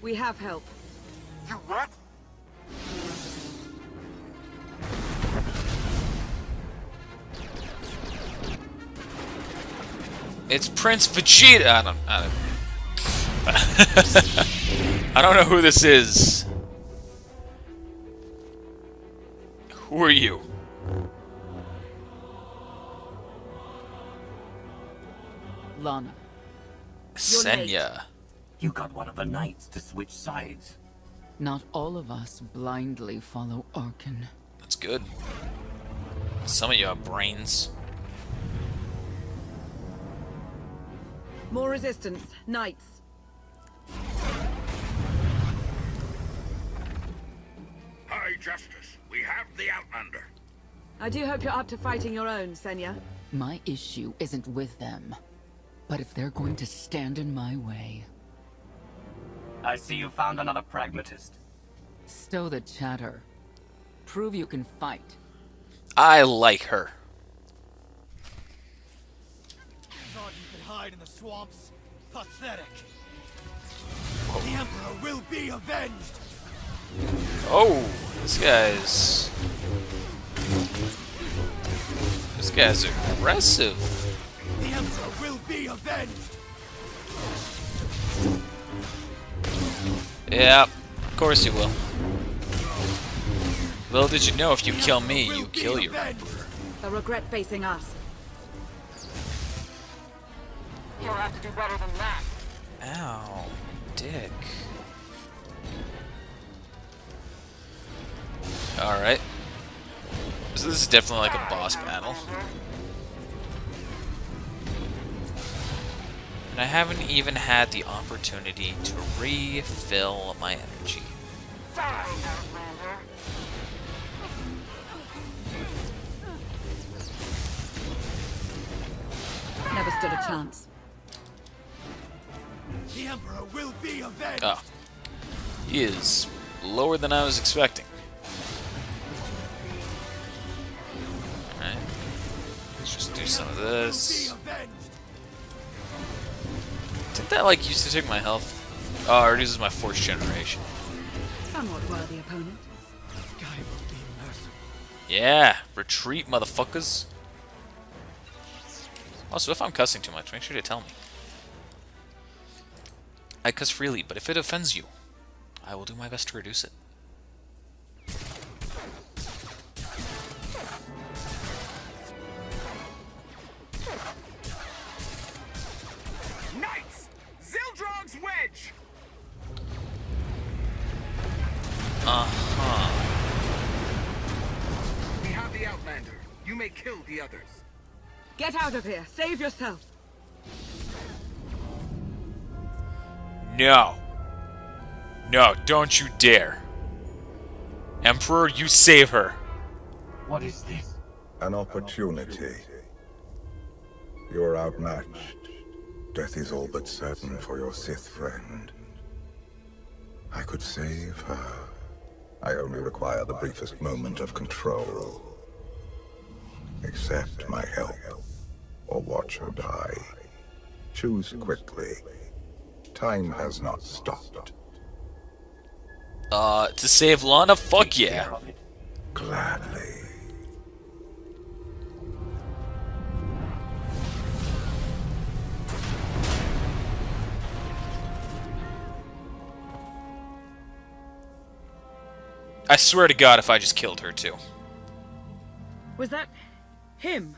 we have help. You what? It's Prince Vegeta. I don't know who this is. Who are you? Lana. Senya. You got one of the knights to switch sides. Not all of us blindly follow Arkan. That's good. Some of you have brains. More resistance. Knights. High Justice, we have the Outlander. I do hope you're up to fighting your own, Senya. My issue isn't with them. But if they're going to stand in my way... I see you found another pragmatist. Stow the chatter. Prove you can fight. I like her. Thought you could hide in the swamps? Pathetic. The Emperor will be avenged! Oh, this guy's aggressive. The Emperor will be avenged! Yeah, of course you will. Little did you know, if you kill me, you kill your emperor. They'll regret facing us. You'll have to do better than that. Ow, dick. Alright. So this is definitely like a boss battle. And I haven't even had the opportunity to refill my energy. Sorry, Outlander. Never stood a chance. The Emperor will be avenged! Oh. He is lower than I was expecting. Alright. Let's just do some of this. Didn't that like used to take my health? Oh, it reduces my 4th generation. Somewhat worthy opponent. Guy will be merciful. Yeah, retreat, motherfuckers. Also, if I'm cussing too much, make sure to tell me. I cuss freely, but if it offends you, I will do my best to reduce it. Knights! Zildrog's wedge! Uh-huh. We have the Outlander. You may kill the others. Get out of here. Save yourself. No. No, don't you dare. Emperor, you save her. What is this? An opportunity. You're outmatched. Death is all but certain for your Sith friend. I could save her. I only require the briefest moment of control. Accept my help, or watch her die. Choose quickly. Time has not stopped. To save Lana? Fuck yeah. Gladly. I swear to God if I just killed her too. Was that him?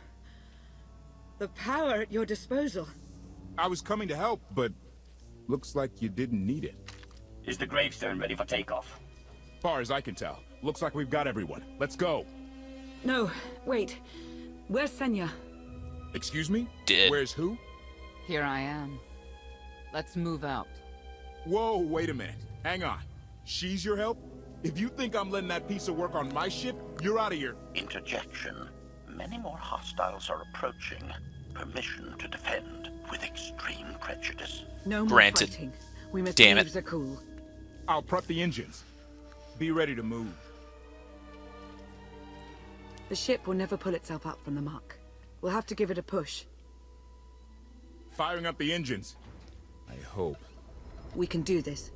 The power at your disposal. I was coming to help, but looks like you didn't need it. Is the gravestone ready for takeoff? Far as I can tell, looks like we've got everyone. Let's go. No, wait. Where's Senya? Excuse me? Dead. Where's who? Here I am. Let's move out. Whoa, wait a minute. Hang on. She's your help? If you think I'm letting that piece of work on my ship, you're out of here. Interjection. Many more hostiles are approaching. Permission to defend with extreme prejudice. No more Granted. fighting. We must Damn leave it. Zakul. I'll prep the engines. Be ready to move. The ship will never pull itself up from the muck. We'll have to give it a push. Firing up the engines. I hope. We can do this.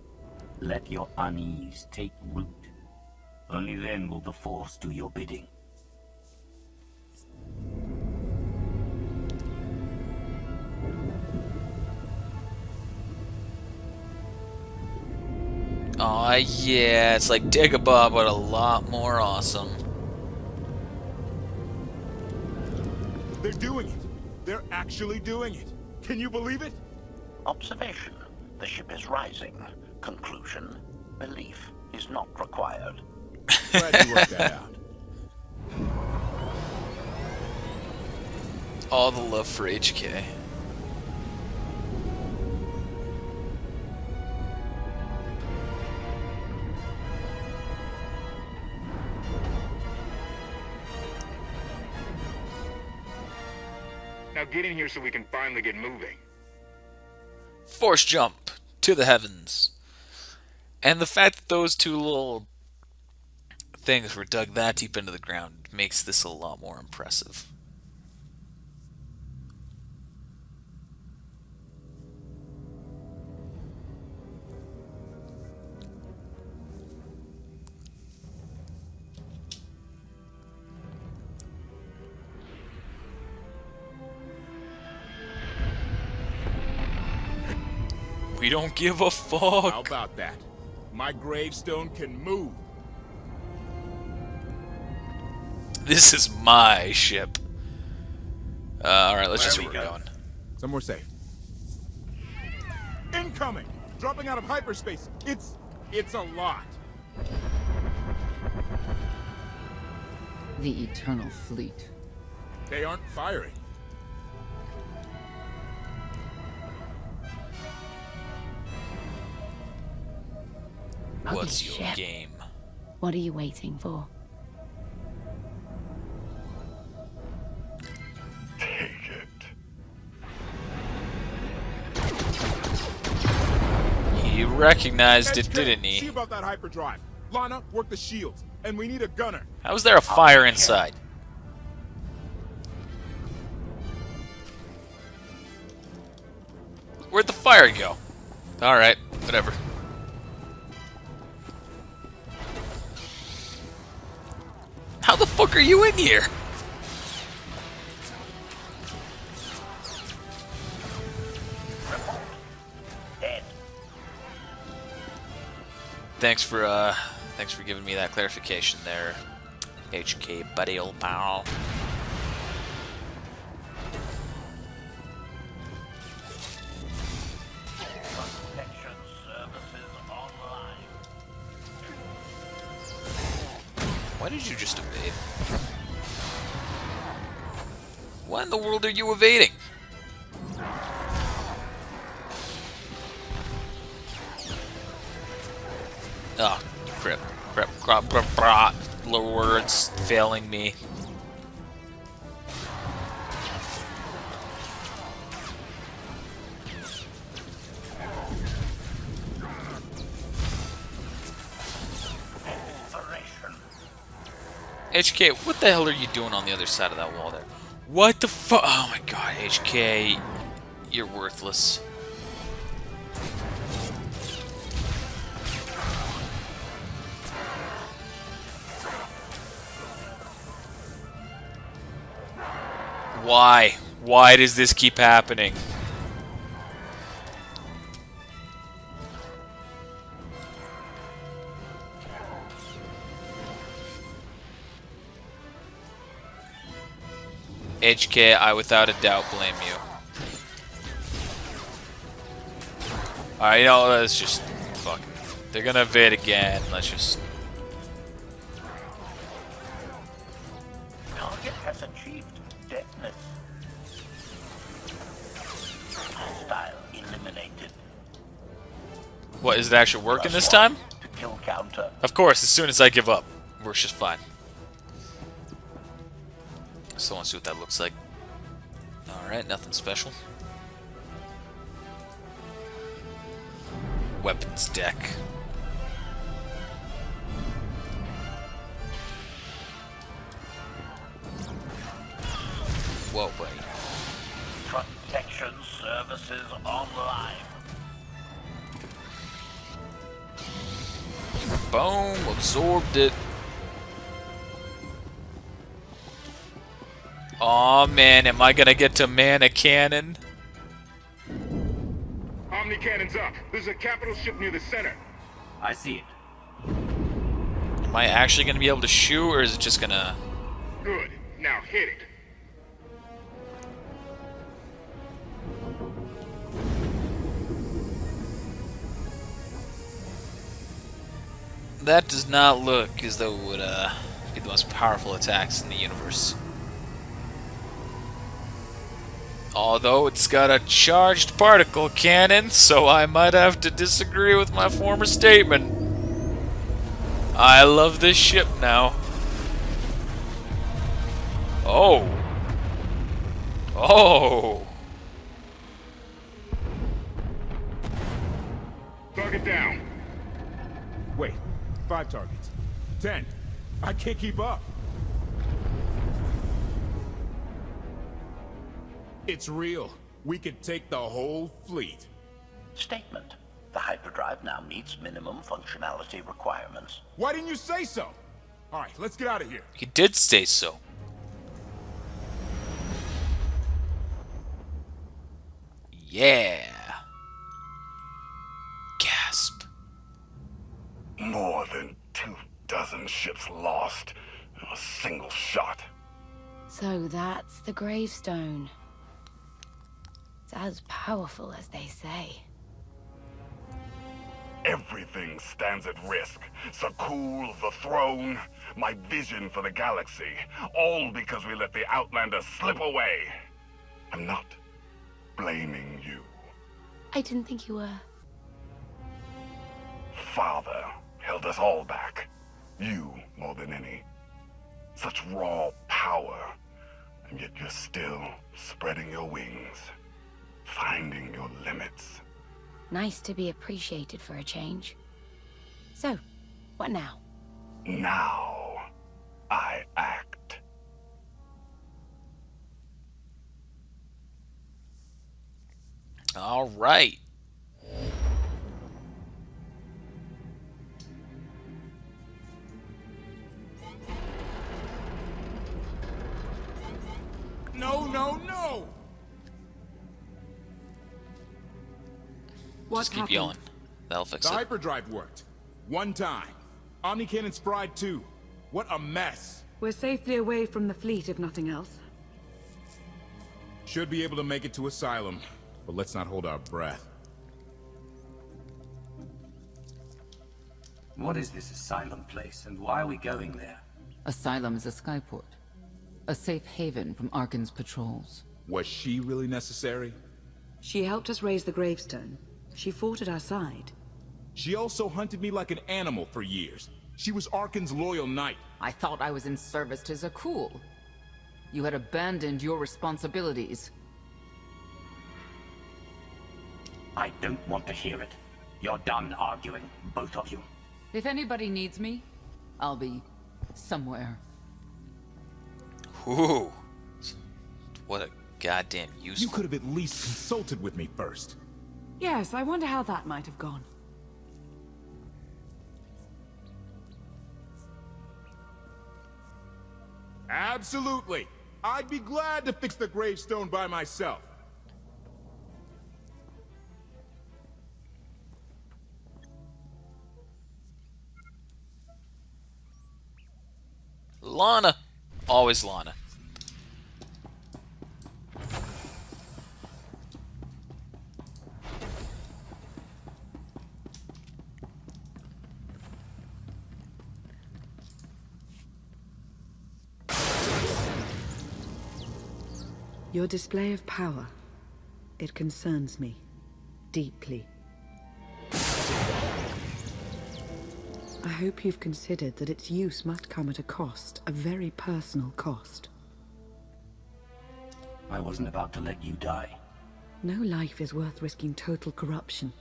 Let your unease take root. Only then will the Force do your bidding. Aw, yeah, it's like Dagobah, but a lot more awesome. They're doing it. They're actually doing it. Can you believe it? Observation. The ship is rising. Conclusion. Belief is not required. Glad you worked that out. All the love for HK. Now get in here so we can finally get moving. Force jump to the heavens. And the fact that those two little things were dug that deep into the ground makes this a lot more impressive. We don't give a fuck. How about that? My gravestone can move. This is my ship. Alright, let's just see where we're going. Somewhere safe. Incoming! Dropping out of hyperspace. It's a lot. The Eternal Fleet. They aren't firing. What's Holy your shit. game? What are you waiting for? Take it. He recognized it, HK, didn't See he? about that hyperdrive. Lana, work the shields. And we need a gunner. How is there a fire inside? Where'd the fire go? Alright, whatever. How the fuck are you in here? Dead. Thanks for giving me that clarification there, HK buddy old pal. Protection services online. Why did you just evade? Why in the world are you evading? Oh, crap. Words failing me. HK, what the hell are you doing on the other side of that wall there? What the fuck? Oh my god, HK. You're worthless. Why? Why does this keep happening? HK, I without a doubt blame you. Alright, you know, let's just... Fuck. They're gonna evade again. Let's just What, is it actually working Plus this one time? to kill counter. Of course, as soon as I give up, works just fine. So let's see what that looks like. Alright, nothing special. Weapons deck. Whoa, buddy. Protection services online. Boom, absorbed it. Aw, man, am I gonna get to mana cannon? Omni cannon's up. There's a capital ship near the center. I see it. Am I actually gonna be able to shoot, or is it just gonna... Good. Now hit it. That does not look as though it would be the most powerful attacks in the universe. Although it's got a charged particle cannon, so I might have to disagree with my former statement. I love this ship now. Oh. Oh. Target down. Wait, 5 targets. 10. I can't keep up. It's real. We could take the whole fleet. Statement. The hyperdrive now meets minimum functionality requirements. Why didn't you say so? All right, let's get out of here. He did say so. Yeah. Gasp. More than 24 ships lost in a single shot. So that's the gravestone. It's as powerful as they say. Everything stands at risk. Sakul, the throne, my vision for the galaxy. All because we let the Outlander slip away. I'm not blaming you. I didn't think you were. Father held us all back. You more than any. Such raw power. And yet you're still spreading your wings. Finding your limits. Nice to be appreciated for a change. So, what now? Now, I act. All right. No, no, no! What Just keep happened? yelling. That'll fix The it. hyperdrive worked. One time. Omni cannon's fried too. What a mess. We're safely away from the fleet, if nothing else. Should be able to make it to Asylum, but let's not hold our breath. What is this Asylum place, and why are we going there? Asylum is a skyport. A safe haven from Arkan's patrols. Was she really necessary? She helped us raise the gravestone. She fought at our side. She also hunted me like an animal for years. She was Arkan's loyal knight. I thought I was in service to Zakul. You had abandoned your responsibilities. I don't want to hear it. You're done arguing, both of you. If anybody needs me, I'll be somewhere. Ooh. What a goddamn useful. You could have at least consulted with me first. Yes, I wonder how that might have gone. Absolutely. I'd be glad to fix the gravestone by myself. Lana. Always Lana. Your display of power, it concerns me deeply. I hope you've considered that its use must come at a cost, a very personal cost. I wasn't about to let you die. No life is worth risking total corruption.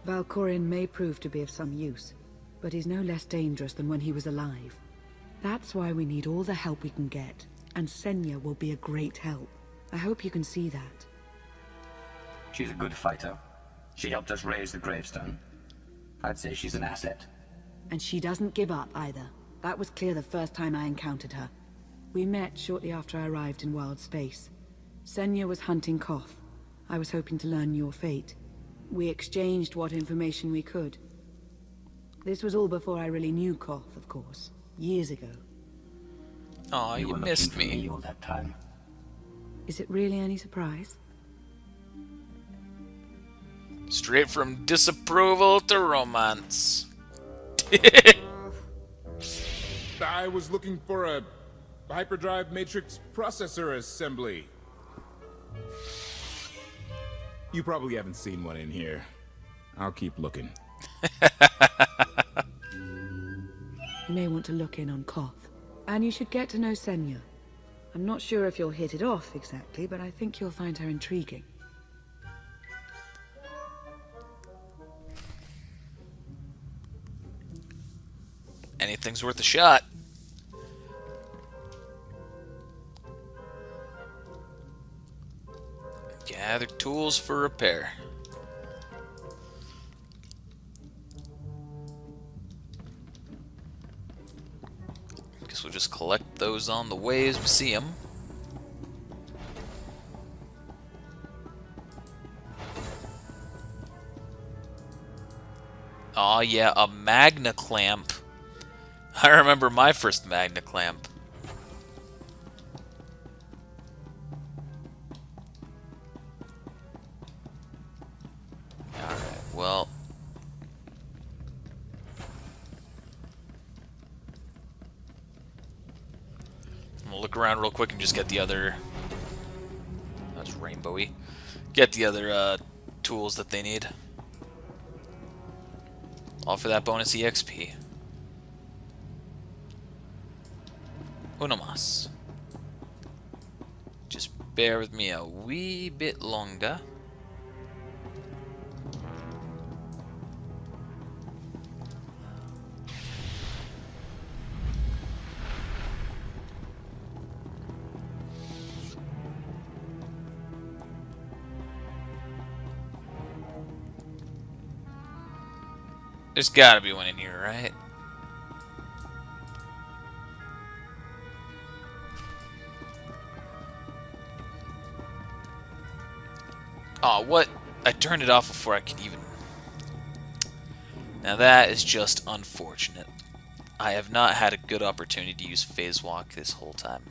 Valkorion may prove to be of some use, but he's no less dangerous than when he was alive. That's why we need all the help we can get, and Senya will be a great help. I hope you can see that. She's a good fighter. She helped us raise the gravestone. I'd say she's an asset. And she doesn't give up either. That was clear the first time I encountered her. We met shortly after I arrived in wild space. Senya was hunting Koth. I was hoping to learn your fate. We exchanged what information we could. This was all before I really knew Koth, of course. Years ago. Aw, you missed me. All that time. Is it really any surprise? Straight from disapproval to romance. I was looking for a hyperdrive matrix processor assembly. You probably haven't seen one in here. I'll keep looking. You may want to look in on Koth. And you should get to know Senya. I'm not sure if you'll hit it off exactly, but I think you'll find her intriguing. Anything's worth a shot. Gather tools for repair. Guess we'll just collect those on the way as we see them. Aw, yeah, a magna clamp. I remember my first magna clamp. Alright, well. I'm gonna look around real quick and just get the other... That's rainbowy. Get the other tools that they need. All for that bonus EXP. Uno mas. Just bear with me a wee bit longer. There's gotta be one in here, right? Aw, what? I turned it off before I could even... Now that is just unfortunate. I have not had a good opportunity to use Phase Walk this whole time.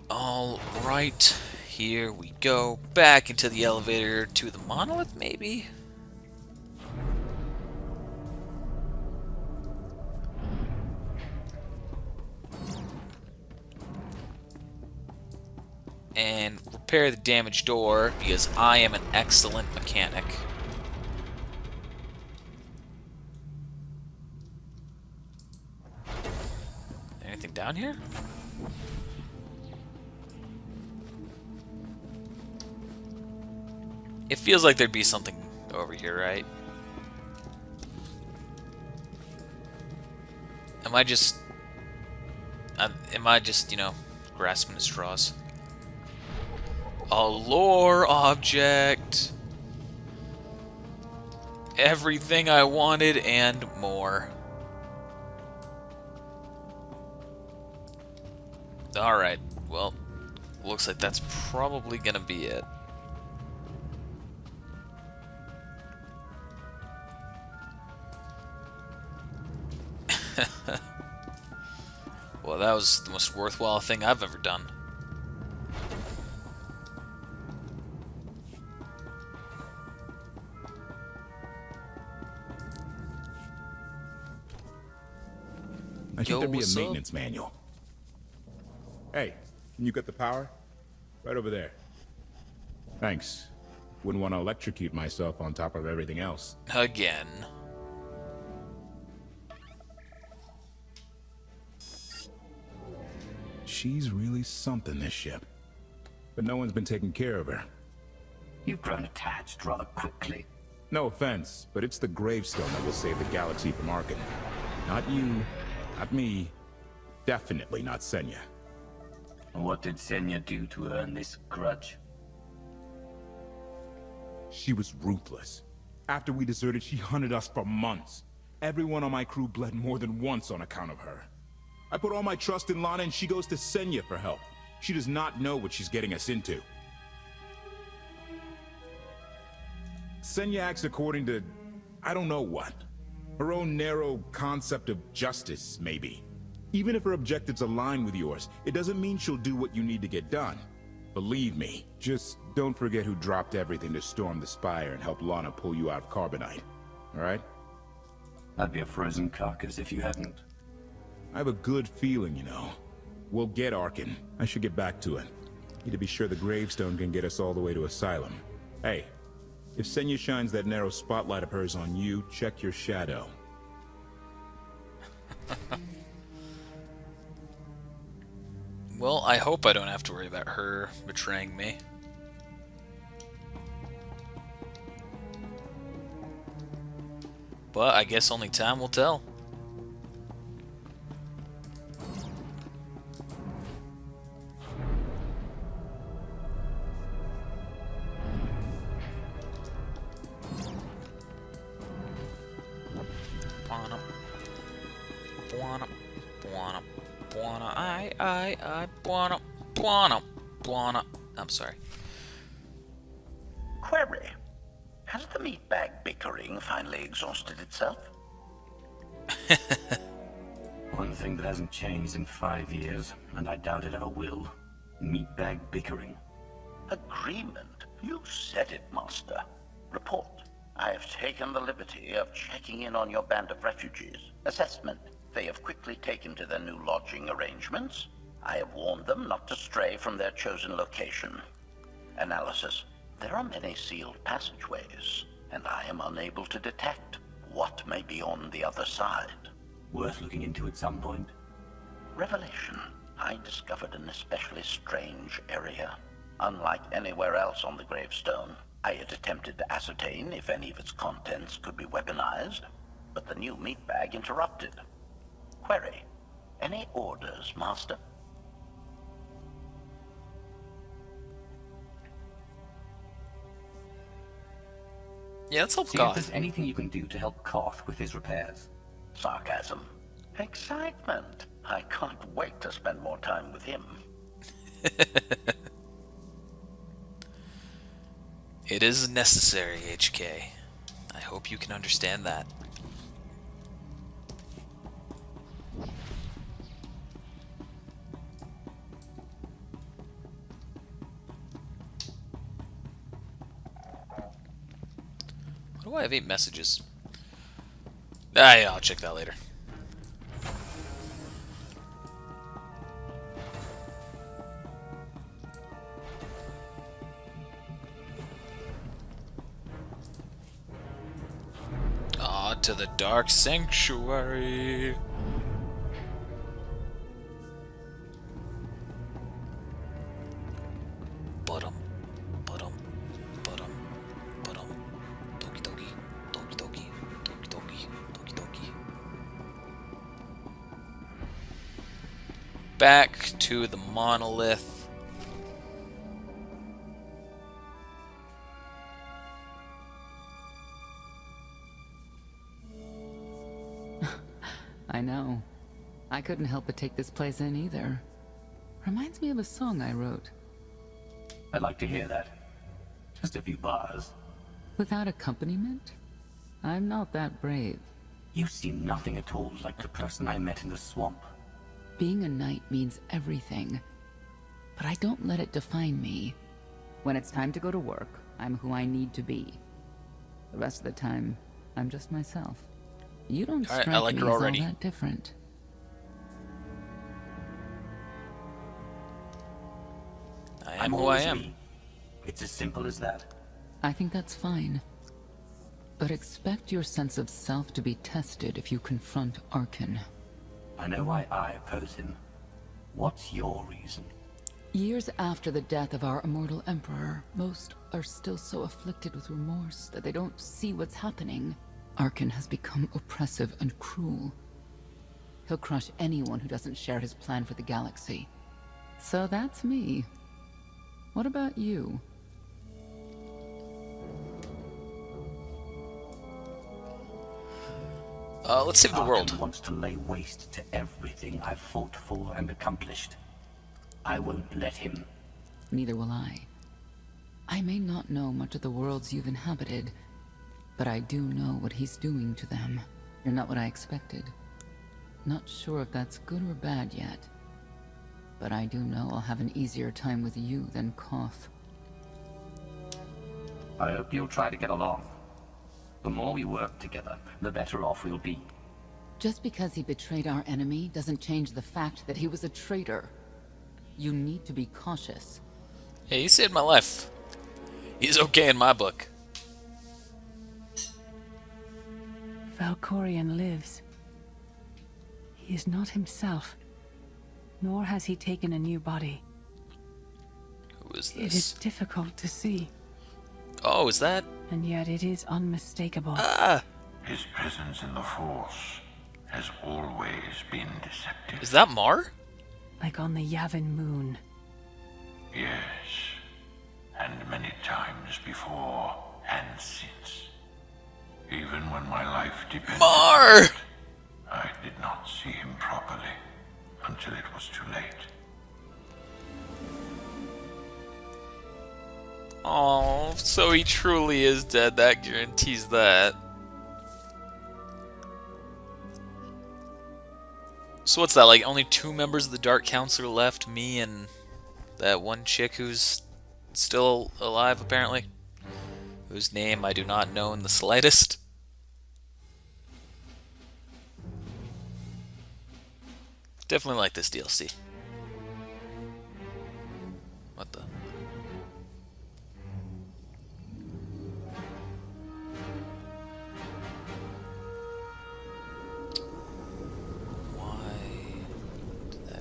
Alright, here we go. Back into the elevator to the monolith, maybe? And repair the damaged door, because I am an excellent mechanic. Anything down here? It feels like there'd be something over here, right? Am I just, you know, grasping at straws? A lore object. Everything I wanted and more. Alright, well, looks like that's probably gonna be it. Well, that was the most worthwhile thing I've ever done. I think there'd be a maintenance manual. Hey, can you get the power? Right over there. Thanks. Wouldn't want to electrocute myself on top of everything else. Again. She's really something, this ship. But no one's been taking care of her. You've grown attached rather quickly. No offense, but it's the gravestone that will save the galaxy from Arkan. Not you, not me, definitely not Senya. What did Senya do to earn this grudge? She was ruthless. After we deserted, she hunted us for months. Everyone on my crew bled more than once on account of her. I put all my trust in Lana and she goes to Senya for help. She does not know what she's getting us into. Senya acts according to... I don't know what. Her own narrow concept of justice, maybe. Even if her objectives align with yours, it doesn't mean she'll do what you need to get done. Believe me, just don't forget who dropped everything to storm the Spire and help Lana pull you out of Carbonite. Alright? I'd be a frozen carcass if you hadn't. I have a good feeling, you know. We'll get Arkan. I should get back to it. Need to be sure the gravestone can get us all the way to Asylum. Hey, if Senya shines that narrow spotlight of hers on you, check your shadow. Well, I hope I don't have to worry about her betraying me. But I guess only time will tell. I'm sorry. Query. Has the meatbag bickering finally exhausted itself? One thing that hasn't changed in 5 years, and I doubt it ever will. Meatbag bickering. Agreement? You said it, Master. Report. I have taken the liberty of checking in on your band of refugees. Assessment. They have quickly taken to their new lodging arrangements. I have warned them not to stray from their chosen location. Analysis. There are many sealed passageways, and I am unable to detect what may be on the other side. Worth looking into at some point. Revelation. I discovered an especially strange area. Unlike anywhere else on the gravestone, I had attempted to ascertain if any of its contents could be weaponized, but the new meatbag interrupted. Query. Any orders, Master? Yeah, let's help See Koth. if there's anything you can do to help Koth with his repairs. Sarcasm. Excitement. I can't wait to spend more time with him. It is necessary, HK. I hope you can understand that. Why do I have 8 messages? Ah, yeah, I'll check that later. Ah, to the Dark Sanctuary. Bottom, bottom, bottom, bottom. Doki doki, doki doki, doki doki, doki doki. Back to the monolith. I know. I couldn't help but take this place in either. Reminds me of a song I wrote. I'd like to hear that. Just a few bars. Without accompaniment? I'm not that brave. You seem nothing at all like the person I met in the swamp. Being a knight means everything. But I don't let it define me. When it's time to go to work, I'm who I need to be. The rest of the time, I'm just myself. You don't All right, strike I like me her as already. all that different. am who I am. Me. It's as simple as that. I think that's fine. But expect your sense of self to be tested if you confront Arkan. I know why I oppose him. What's your reason? Years after the death of our immortal emperor, most are still so afflicted with remorse that they don't see what's happening. Arkan has become oppressive and cruel. He'll crush anyone who doesn't share his plan for the galaxy. So that's me. What about you? Let's save the world. Arkan wants to lay waste to everything I've fought for and accomplished. I won't let him. Neither will I. I may not know much of the worlds you've inhabited, but I do know what he's doing to them. You're not what I expected. Not sure if that's good or bad yet. But I do know I'll have an easier time with you than Koth. I hope you'll try to get along. The more we work together, the better off we'll be. Just because he betrayed our enemy doesn't change the fact that he was a traitor. You need to be cautious. Hey, he saved my life. He's okay in my book. Valkorion lives. He is not himself, nor has he taken a new body. Who is this? It is difficult to see. Oh, is that? And yet it is unmistakable. His presence in the Force has always been deceptive. Is that Mar? Like on the Yavin moon. Yes. And many times before and since. Even when my life depended Mar! on it, I did not see him properly until it was too late. Oh, so he truly is dead. That guarantees that. So what's that, like only 2 members of the Dark Council are left? Me and that one chick who's still alive, apparently. Whose name I do not know in the slightest. Definitely like this DLC. What the?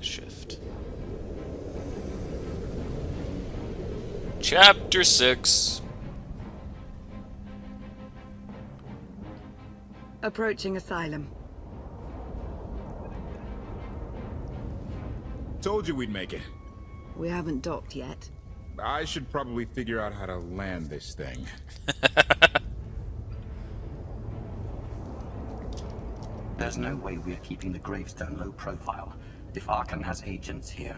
Shift. Chapter 6. Approaching Asylum. Told you we'd make it. We haven't docked yet. I should probably figure out how to land this thing. There's no way we're keeping the gravestone low profile if Arkan has agents here.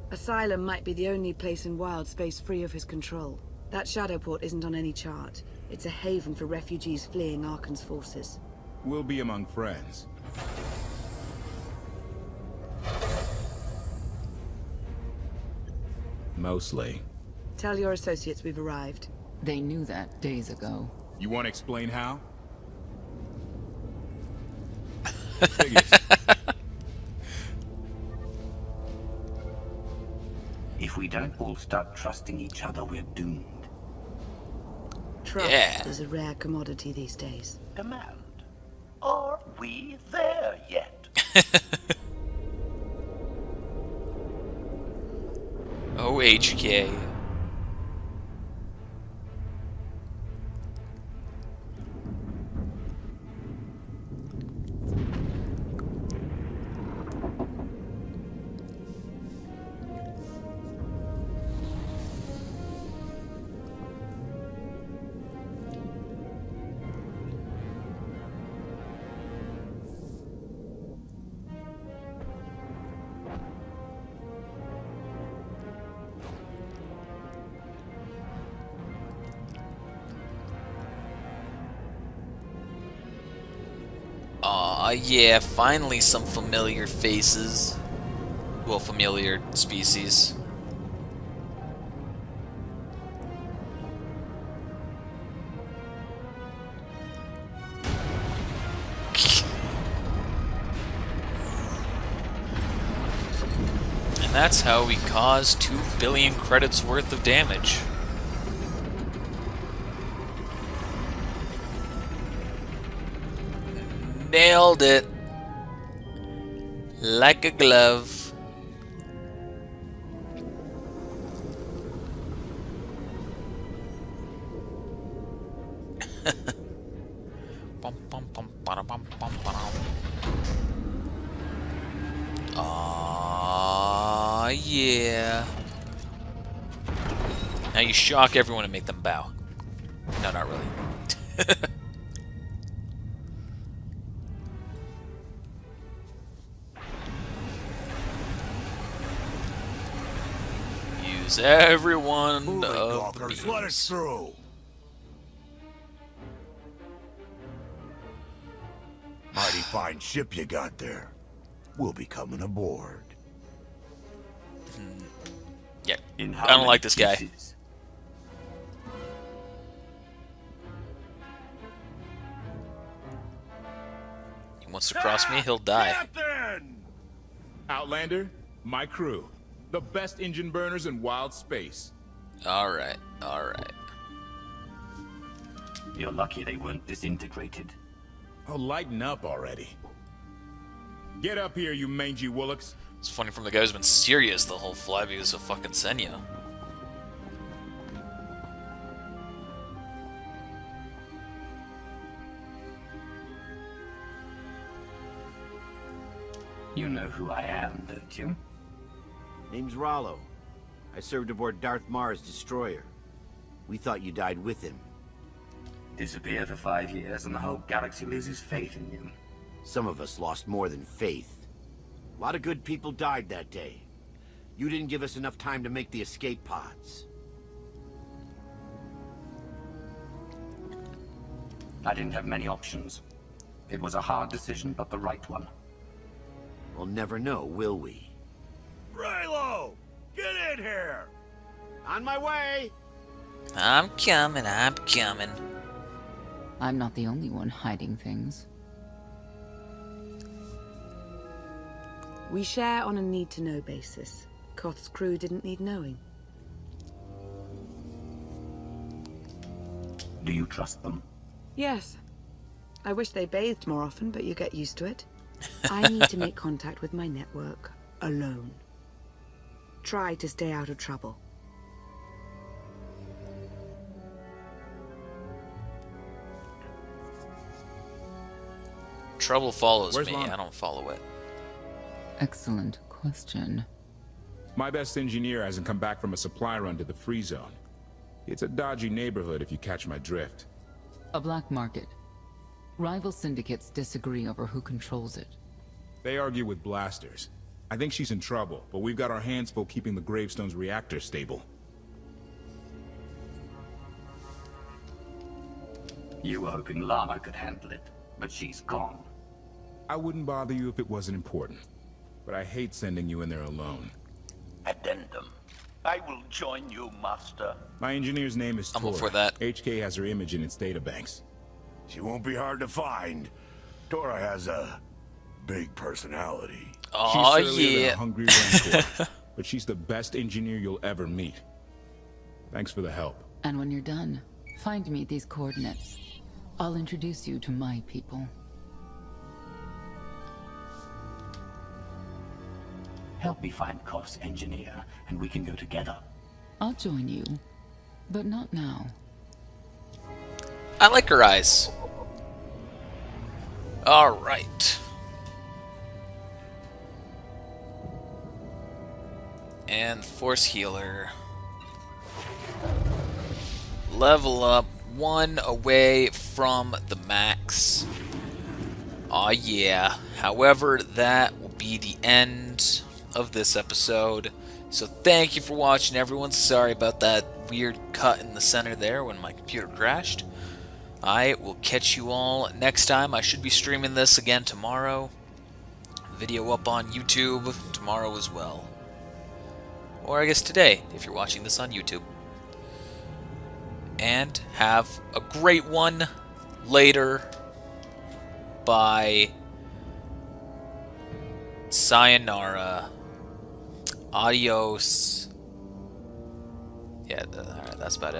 Asylum might be the only place in wild space free of his control. That shadow port isn't on any chart. It's a haven for refugees fleeing Arkan's forces. We'll be among friends. Mostly. Tell your associates we've arrived. They knew that days ago. You want to explain how? If we don't all start trusting each other, we're doomed. Trust is a rare commodity these days. Demand. Are we there yet? Oh, HK. Yeah, finally some familiar faces. Well, familiar species. And that's how we cause 2 billion credits worth of damage. Nailed it. Like a glove. Aww, yeah. Now you shock everyone and make them bow. No, not really. Use everyone of the beams. Let us through. Mighty fine ship you got there. We'll be coming aboard. Yeah, I don't like this guy. He wants to cross me, he'll die. Captain! Outlander, my crew. The best engine burners in wild space. Alright, alright. You're lucky they weren't disintegrated. Oh, lighten up already. Get up here, you mangy woolocks. It's funny from the guy who's been serious the whole flight because of fucking Senya. You know who I am, don't you? Name's Rollo. I served aboard Darth Marr's destroyer. We thought you died with him. Disappear for 5 years and the whole galaxy loses faith in you. Some of us lost more than faith. A lot of good people died that day. You didn't give us enough time to make the escape pods. I didn't have many options. It was a hard decision, but the right one. We'll never know, will we? Raylo! Get in here! On my way! I'm coming, I'm coming. I'm not the only one hiding things. We share on a need-to-know basis. Koth's crew didn't need knowing. Do you trust them? Yes. I wish they bathed more often, but you get used to it. I need to make contact with my network, alone. Try to stay out of trouble. Trouble follows Where's me, Lana? I don't follow it. Excellent question. My best engineer hasn't come back from a supply run to the free zone. It's a dodgy neighborhood if you catch my drift. A black market. Rival syndicates disagree over who controls it. They argue with blasters. I think she's in trouble, but we've got our hands full keeping the Gravestone's reactor stable. You were hoping Lana could handle it, but she's gone. I wouldn't bother you if it wasn't important, but I hate sending you in there alone. Addendum. I will join you, Master. My engineer's name is I'm Tor. up for that. HK has her image in its databanks. She won't be hard to find. Tora has a big personality. Oh She's surlier than yeah. a hungry rancor, but she's the best engineer you'll ever meet. Thanks for the help. And when you're done, find me these coordinates. I'll introduce you to my people. Help me find Koth's engineer, and we can go together. I'll join you, but not now. I like her eyes. Alright. And Force Healer. Level up 1 away from the max. Aw yeah. However, that will be the end of this episode. So thank you for watching, everyone. Sorry about that weird cut in the center there when my computer crashed. I will catch you all next time. I should be streaming this again tomorrow. Video up on YouTube tomorrow as well. Or I guess today, if you're watching this on YouTube. And have a great one later. Bye. Sayonara. Adios. Yeah, alright, that's about it.